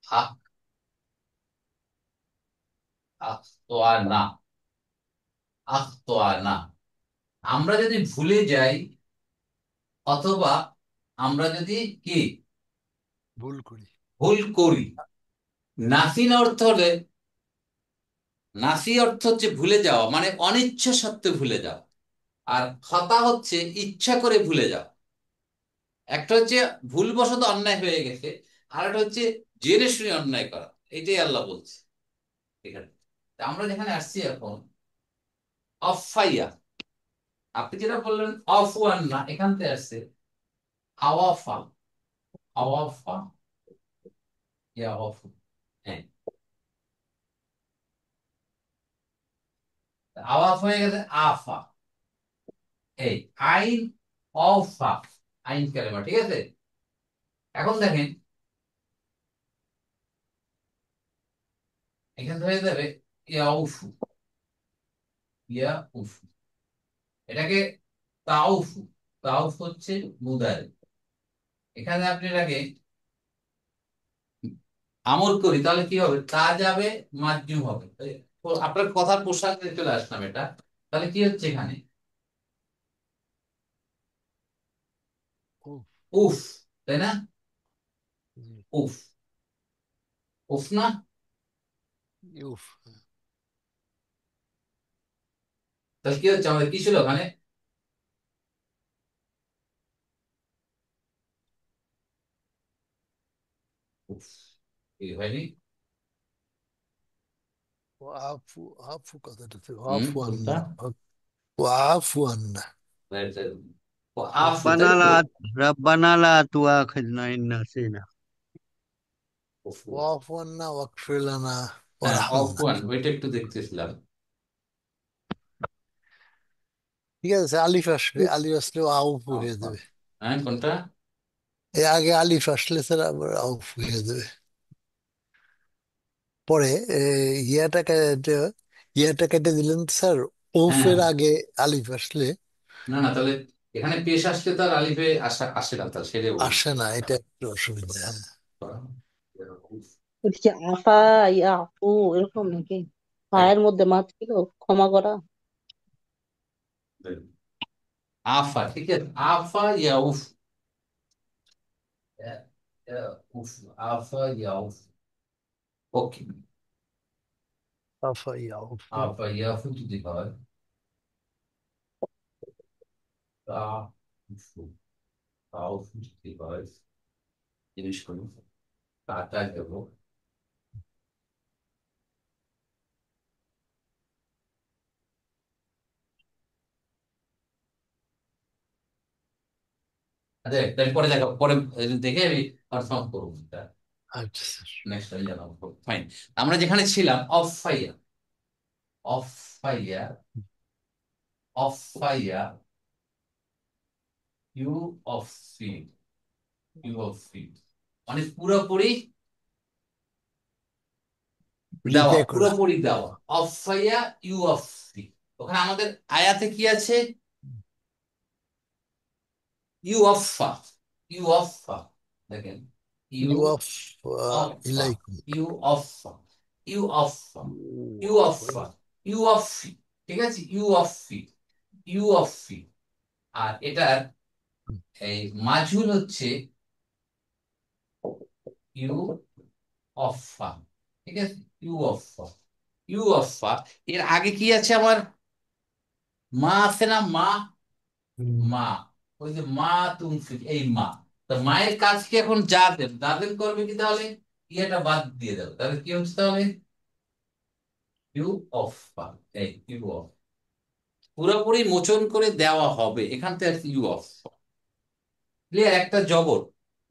আখ, আখতানা, আখতানা। আমরা যদি ভুলে যাই অথবা আমরা যদি কি ভুল করি। ভুল করি, নাসিন অর্থ হলে, নাসি অর্থ হচ্ছে ভুলে যাওয়া, মানে অনিচ্ছা সত্ত্বে ভুলে যাওয়া। আর খতা হচ্ছে ইচ্ছা করে ভুলে যাওয়া। একটা হচ্ছে ভুলবশত অন্যায় হয়ে গেছে, আর একটা হচ্ছে জেনে শুনে অন্যায় করা। এটাই আল্লাহ বলছে এখানে। তা আমরা যেখানে আসছি এখন, অফাইয়া, আপনি যেটা বললেন অফওয়ান না, এখান থেকে আসছে আওয়াফা, আওয়াফা, ইয়া অফ, হ্যাঁ, আওয়াফ হয়ে গেছে আফা। এই আইন, অফা, আইন কালেমা, ঠিক আছে। এখন দেখেন এখান থেকে হয়ে যাবে ইয়া উফু, ইয়া উফু, এটাকে তাউফু, তাউফ হচ্ছে মুদারে। এখানে আপনি এটাকে আমল করি তাহলে কি হবে, তা যাবে, মাজজুম হবে। তো আপনার কথার পোশাকে চলে আসলাম এটা, তাহলে কি হচ্ছে এখানে, উফ। উফ, তাই না? জি। উফ, উফ না? ইউফ। তাহলে কি হচ্ছে আমাদের, কি ছিল ওখানে, উফ, কি হয়নি? ও আফু, আফু কথাটা তো আফু কোনটা? আন্না। ও আফু আন্না। Right, right. ও আফু, রব্বানা তাই লা তো। রব্বানা লা তুআখিজনা ইন নাসিনা। উফু। ও আফু আন্না ওয়াগফির লানা হ্যাঁ, ওয়ারহামনা। অফওয়ান, ওইটা একটু দেখতেছিলাম। ঠিক আছে স্যার, আলিফ আসবে, আলিফ আসলে আউফু হয়ে আফওয়ান, যাবে। হ্যাঁ, কোনটা? এর আগে আলিফ আসলে স্যার আবার আউফু হয়ে যাবে। পরে ইয়াটা ইয়াটা কেটে দিলেন তো স্যার, হ্যাঁ, ওফের আগে আলিফ আসলে না না, তাহলে এখানে পেশ আসলে তার আলিফে আসা আসে না, তাহলে সেটাই বলছি। আসে না, এটা একটু অসুবিধা। হ্যাঁ। এটা কি আফা ইয়া আফু এরকম নাকি? হ্যাঁ, পায়ের মধ্যে মাছ ছিল, ক্ষমা করা। আফা, ঠিক আছে, আফা ইয়া উফ, উফ, আফা ইয়া উফ, ওকে। আফা ইয়াউফু। আফা ইয়া উফ যদি হয়, তা উফু, তা উফ যদি হয়, জিনিস করুন, তাটা দেবো। আচ্ছা, তাহলে পরে দেখা, পরে দেখে আমি কনফার্ম করবো এটা। আচ্ছা স্যার। নেক্সট আমি জানাবো, ফাইন। আমরা যেখানে ছিলাম, অফ ফাইয়া, অফ ফাইয়া, অফ ফাইয়া, ইউ অফ ফিড, ইউ অফ ফিড, মানে পুরোপুরি দেওয়া, রিপে করা। পুরোপুরি দেওয়া। অফ ফাইয়া, ইউ অফ ফিড। ওখানে আমাদের আয়াতে কি আছে, ইউ অফা, ইউ অফা, দেখেন, ইউ ইউয়াফা অফা, ইলাইকুম। ইউ অফা, ইউ অফা, ইউ ইউয়াফা। অফা, ইউ অফি, ঠিক আছে, ইউ অফি, ইউ অফি। আর এটার এই মাঝুল হচ্ছে ইউ অফা, ঠিক আছে, ইউ অফা, ইউ অফা। এর আগে কি আছে আমার, মা আছে না, মা, হুম। মা, ওই যে মা তুমি, এই মা। তো মায়ের কাজ কি এখন, যাদের দাদের করবে কি, তাহলে ইয়েটা বাদ দিয়ে দাও, তাহলে কি হচ্ছে তাহলে, ইউ অফ, এই ইউ অফ, পুরোপুরি মোচন করে দেওয়া হবে, এখান থেকে ইউ অফ। ক্লিয়ার? একটা জবর,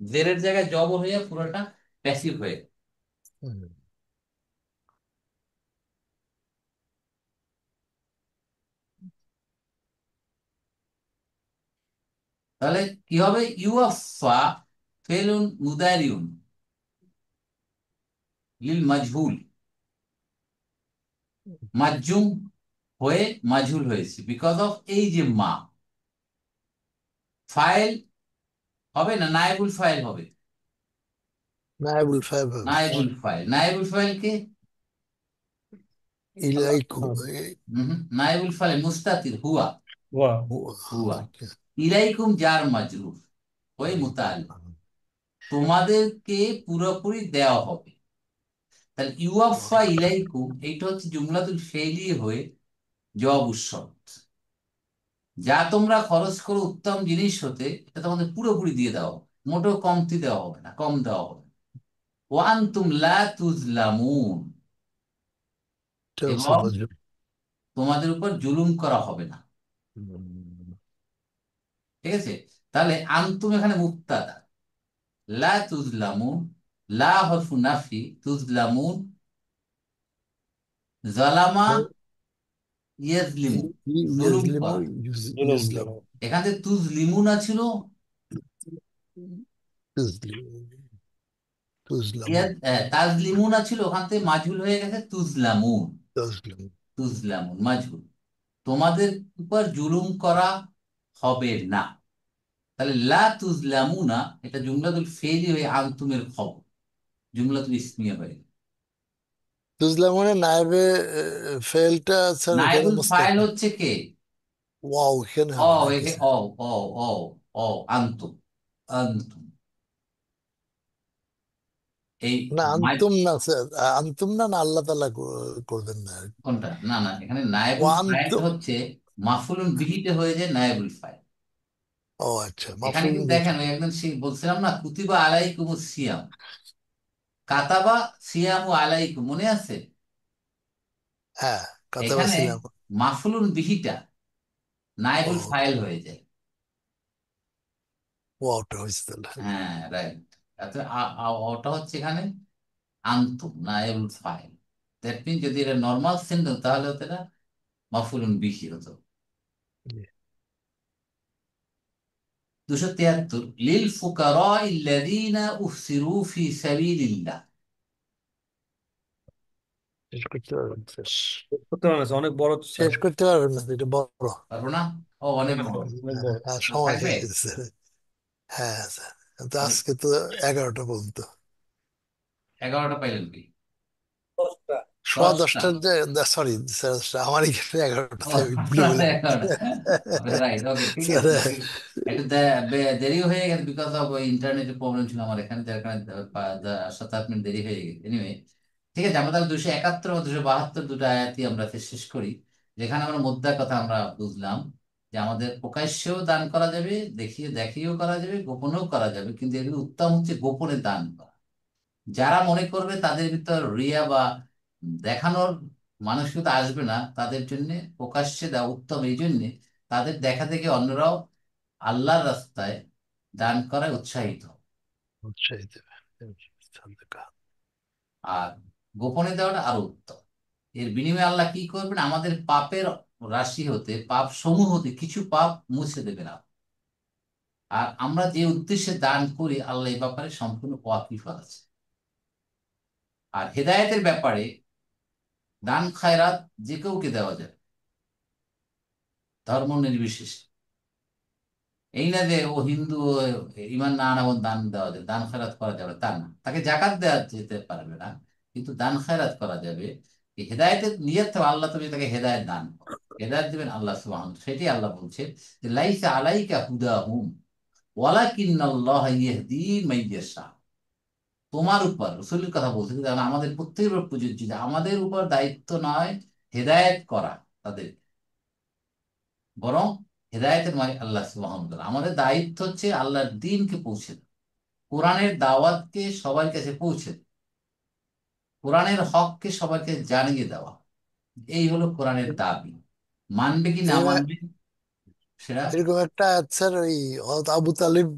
জেরের জায়গায় জবর হয়ে পুরোটা প্যাসিভ হয়ে গেল। হুম। তাহলে কি হবে? ইউআফা ফেলুন মুদারিউন লিল মাজহুল, মাজজুম হয়ে মাজহুল হয়েছে বিকজ অফ এই যে মা। ফাইল হবে না নায়েবুল ফাইল হবে? নায়েবুল ফাইল হবে। নায়েবুল ফাইল, নায়েবুল ফাইল কে? ইলাইকুম। নায়েবুল ফাইল মুস্তাতির হুয়া, वाह। হুয়া। ইলাইকুম জার মাজরুর হয়ে মুতাআল্লিক, তোমাদেরকে পুরোপুরি দেওয়া হবে। তাহলে ইউআফা ইলাইকুম এইটা হচ্ছে জুমলাতুল ফেইলি হয়ে জবাব শর্ত। যা তোমরা খরচ করো উত্তম জিনিস হতে, এটা তোমাদের পুরোপুরি দিয়ে দেওয়া হবে, মোটেও কমতি দেওয়া হবে না, কম দেওয়া হবে না। ওয়ান্তুম লা তুজলামুন, এবং তোমাদের উপর জুলুম করা হবে না। ঠিক আছে? তাহলে আনতুম এখানে মুবতাদা, লা তুজলামুন, লা হরফু নাফি, তুজলামুন জালামা ইয়াজলিমু, জুলুম ইউজলিমু, করা। जुलूम ইউজলাম, जुलूम। এখানে তুজলিমুনা ছিল, তুজলিমু, তুজলামু, তাজলিমুনা ছিল, ওখান থেকে মাজহুল হয়ে গেছে তুজলামুন, তুজলামু। তুজলামুন মাজহুল। তোমাদের উপর জুলুম করা হবে না। তাহলে লা তুজলামুনা এটা জুমলাতুল ফেলি হয়ে আনতুমের খবর, জুমলাতুল ইসমিয়া হয়ে গেল। তুজলামুনের নায়েবে ফেলটা স্যার এখানে নায়েবুল ফাইল মোস্তাফিজ। হচ্ছে কে? ওয়াও এখানে অ হবে নাকি একে স্যার? অ, অ, অ, অ, আনতুম, আনতুম, এই না মাই- আনতুম না স্যার, আনতুম না, না আল্লাহ তাআলা করবেন না। কোনটা? না না, এখানে ও নায়েবুল ফাইলটা আনতুম। হচ্ছে মাফুলুন বিহিতে হয়ে যায় নায়েবুল ফাইল। ও আচ্ছা, এখানে মাফুল কিন্তু বিহি। দেখেন ওই একদম বলছিলাম না, কুতিবা আলাইকুমুস সিয়াম, কাতাবা সিয়ামু আলাইকুম, মনে আছে? হ্যাঁ, কথা এখানে বলছিলাম। মাফুলুন বিহিটা নায়েবুল ও, ফাইল হয়ে যায়। ওয়াওটা হয়েছে তাহলে। হ্যাঁ, রাইট। ওটা হচ্ছে এখানে আনতুম নায়েবুল ফাইল। দ্যাট মিন যদি এটা নর্মাল সেন্টেন্স তাহলে হতো এটা মাফুলুন বিহি হতো। 273 লিল ফুকারা ইল্লাযীনা উহসিরু ফি সাবিলিল্লাহ। শেষ করতে পারবেন স্যার? করতে পারবেন না, অনেক বড় তো স্যার। শেষ করতে পারবেন না, এটা বড়। পারবো না? ও অনেক হ্যাঁ, বড়। অনেক বড়। সময় থাকবে? হয়ে গেছে স্যার। হ্যাঁ স্যার, তো আজকে তো 11টা পর্যন্ত। 11টা পাইলেন কি? দশটা। সোয়া 10টা? 10টার যে, সরি স্যার, আমার এখানে 11টাতে ও, আমি ভুলে আপনার বলে 11টা। রাইট, ওকে, ঠিক স্যার। আছে। একটু দেরি হয়ে গেছে বিকজ অফ ইন্টারনেটের প্রবলেম ছিল আমার এখানে, যার কারণে 7-8 মিনিট দেরি হয়ে গেছে। এনিওয়ে, ঠিক আছে, আমরা তাহলে 271 ও 272 দুটো আয়াতই আমরা শেষ করি। যেখানে আমরা মুদ্রার কথা আমরা বুঝলাম যে আমাদের প্রকাশ্যেও দান করা যাবে, দেখিয়ে দেখিয়েও করা যাবে, গোপনেও করা যাবে, কিন্তু এগুলো উত্তম হচ্ছে গোপনে দান করা। যারা মনে করবে তাদের ভিতর রিয়া বা দেখানোর মানসিকতা আসবে না, তাদের জন্য প্রকাশ্যে দেওয়া উত্তম। এই জন্যে তাদের দেখা দেখে অন্যরাও আল্লাহর রাস্তায় দান করায় উৎসাহিত হবে। উৎসাহিত। আর গোপনে দেওয়াটা আরো উত্তম। এর বিনিময়ে আল্লাহ কি করবেন? আমাদের পাপের রাশি হতে, পাপ সমূহ হতে কিছু পাপ মুছে দেবেন আল্লাহ। আর আমরা যে উদ্দেশ্যে দান করি আল্লাহ এই ব্যাপারে সম্পূর্ণ ওয়াকিফ আছে। আর হেদায়েতের ব্যাপারে দান খায়রাত যে কাউকে দেওয়া যায়, ধর্ম নির্বিশেষে। এই না যে ও হিন্দু, ও ইমান না আনা, ও দান দেওয়া যায়, দান খেরাত করা যাবে তা না। তাকে জাকাত দেওয়া যেতে পারবে না, কিন্তু দান খেরাত করা যাবে। এই হেদায়েতের নিয়ত থেকে আল্লাহ তুমি তাকে হেদায়েত দান করো, হেদায়েত দিবেন আল্লাহ সুবহানাহু। সেটাই আল্লাহ বলছে যে লাইসা আলাইকা হুদাহুম ওয়ালাকিন্নাল্লাহ ইয়াহদি মাইয়াশা। তোমার উপর রসুলের কথা বলছে, কিন্তু আমাদের প্রত্যেকের উপর প্রযোজ্য যে আমাদের উপর দায়িত্ব নয় হেদায়েত করা তাদের, বরং হেদায়েতের মালিক আল্লাহ সুবহানাহু ওয়া তাআলা। আমাদের দায়িত্ব হচ্ছে আল্লাহর দ্বীনকে পৌঁছে দেওয়া, কোরআনের দাওয়াতকে সবার কাছে পৌঁছে দেওয়া, কোরআনের হককে সবাইকে জানিয়ে দেওয়া। এই হলো কোরআনের দাবি। মানবে কি না এরকম মানবে সেটা। এরকম একটা স্যার ওই হযরত আবু তালিব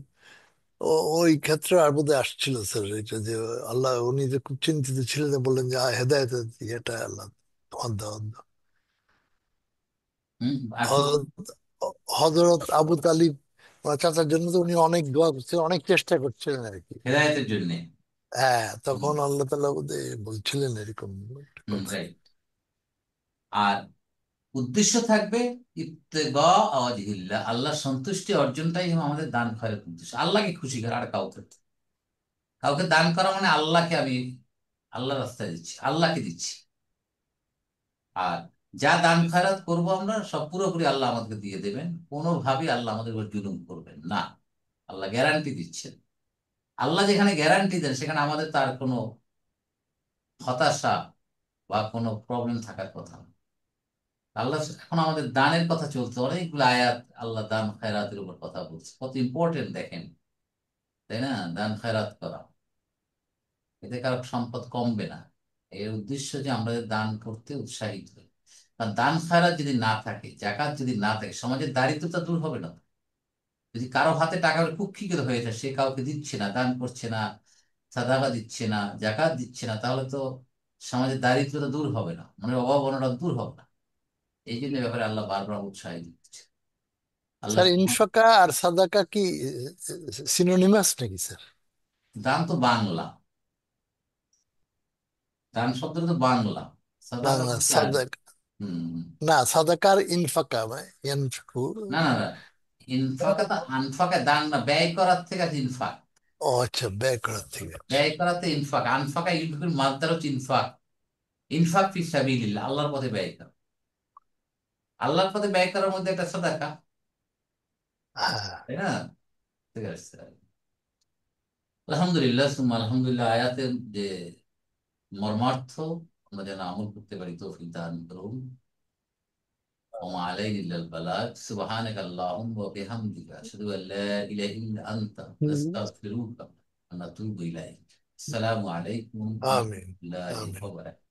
ওই ক্ষেত্রে আর বোধহয় আসছিল স্যার, এটা যে আল্লাহ উনি যে খুব চিন্তিত ছিলেন, যে বললেন যে হেদায়েত এটা আল্লাহ অন্ধ অন্ধ আপনি হযরত হযরত আবু তালিব ওনার চাচার জন্য তো উনি অনেক দোয়া করছিলেন, অনেক চেষ্টা করছিলেন আর কি। হেদায়েতের জন্য। হ্যাঁ, তখন আল্লাহ তাআলা বোধহয় বলছিলেন এরকম একটা কথা। রাইট। আর উদ্দেশ্য থাকবে ইত্তেগা ওয়াজহিল্লাহ, আল্লাহর সন্তুষ্টি অর্জনটাই হলো আমাদের দান খয়রাত উদ্দেশ্য, আল্লাহকে খুশি করা। আর কাউকে কাউকে দান করা মানে আল্লাহকে আমি আল্লাহর রাস্তায় দিচ্ছি, আল্লাহকে দিচ্ছি। আর যা দান খয়রাত করবো আমরা সব পুরোপুরি আল্লাহ আমাদেরকে দিয়ে দেবেন, কোনোভাবেই আল্লাহ আমাদের উপর জুলুম করবেন না। আল্লাহ গ্যারান্টি দিচ্ছেন। আল্লাহ যেখানে গ্যারান্টি দেন সেখানে আমাদের তার কোনো হতাশা বা কোনো প্রবলেম থাকার কথা না। আল্লাহ এখন আমাদের দানের কথা চলছে, অনেকগুলো আয়াত আল্লাহ দান খায়রাতের উপর কথা বলছে, কত ইম্পর্টেন্ট দেখেন, তাই না? দান খায়রাত করা, এতে কারো সম্পদ কমবে না। এর উদ্দেশ্য যে আমরা দান করতে উৎসাহিত হই। কারণ দান খায়রাত যদি না থাকে, জাকাত যদি না থাকে, সমাজের দারিদ্রতা দূর হবে না। যদি কারো হাতে টাকা কুক্ষিগত হয়ে যায়, সে কাউকে দিচ্ছে না, দান করছে না, সাদাকা দিচ্ছে না, জাকাত দিচ্ছে না, তাহলে তো সমাজের দারিদ্রতা দূর হবে না, মনের অভাব অনটন দূর হবে না। এই জন্য এ ব্যাপারে আল্লাহ বারবার উৎসাহ দিচ্ছে। আল্লাহ স্যার ইনফাকা আর সাদাকা কি সিনোনিমাস নাকি স্যার? দান তো বাংলা, দান শব্দটা তো বাংলা, সাদাকা বাংলা বলতে আর সাদাকা, হম। না সাদাকার ইনফাকা মানে ইয়ানফিকু। না না না, ইনফাকা তো আনফাকা, দান না, ব্যয় করার থেকে আছে ইনফাক। ও আচ্ছা, ব্যয় করার থেকে, আচ্ছা। ব্যয় করাতে ইনফাক, আনফাকা ইনফাকের মাত্রা হচ্ছে ইনফাক। ইনফাক ফি সাবিলিল্লাহ, আল্লাহর পথে ব্যয় করা। আল্লাহর পথে ব্যয় করার মধ্যে একটা সাদাকা, হ্যাঁ। তাই না? ঠিক আছে। আলহামদুলিল্লাহ সুম্মা আলহামদুলিল্লাহ, আয়াতের যে মর্মার্থ আমরা যেন আমল করতে পারি তৌফিক দান করুন। ওমা আলাইনা ইল্লাল বালাগ, সুবহানাকা আল্লাহুম্মা ওয়া বিহামদিকা আশহাদু আল লা ইলাহা ইল্লা আনতা নাস্তাগফিরুকা ওয়া নাতুবু ইলাইক। আসসালামু আলাইকুম ওয়া আমিন রাহমাতুল্লাহি আমিন ওয়া বারাকাতুহু।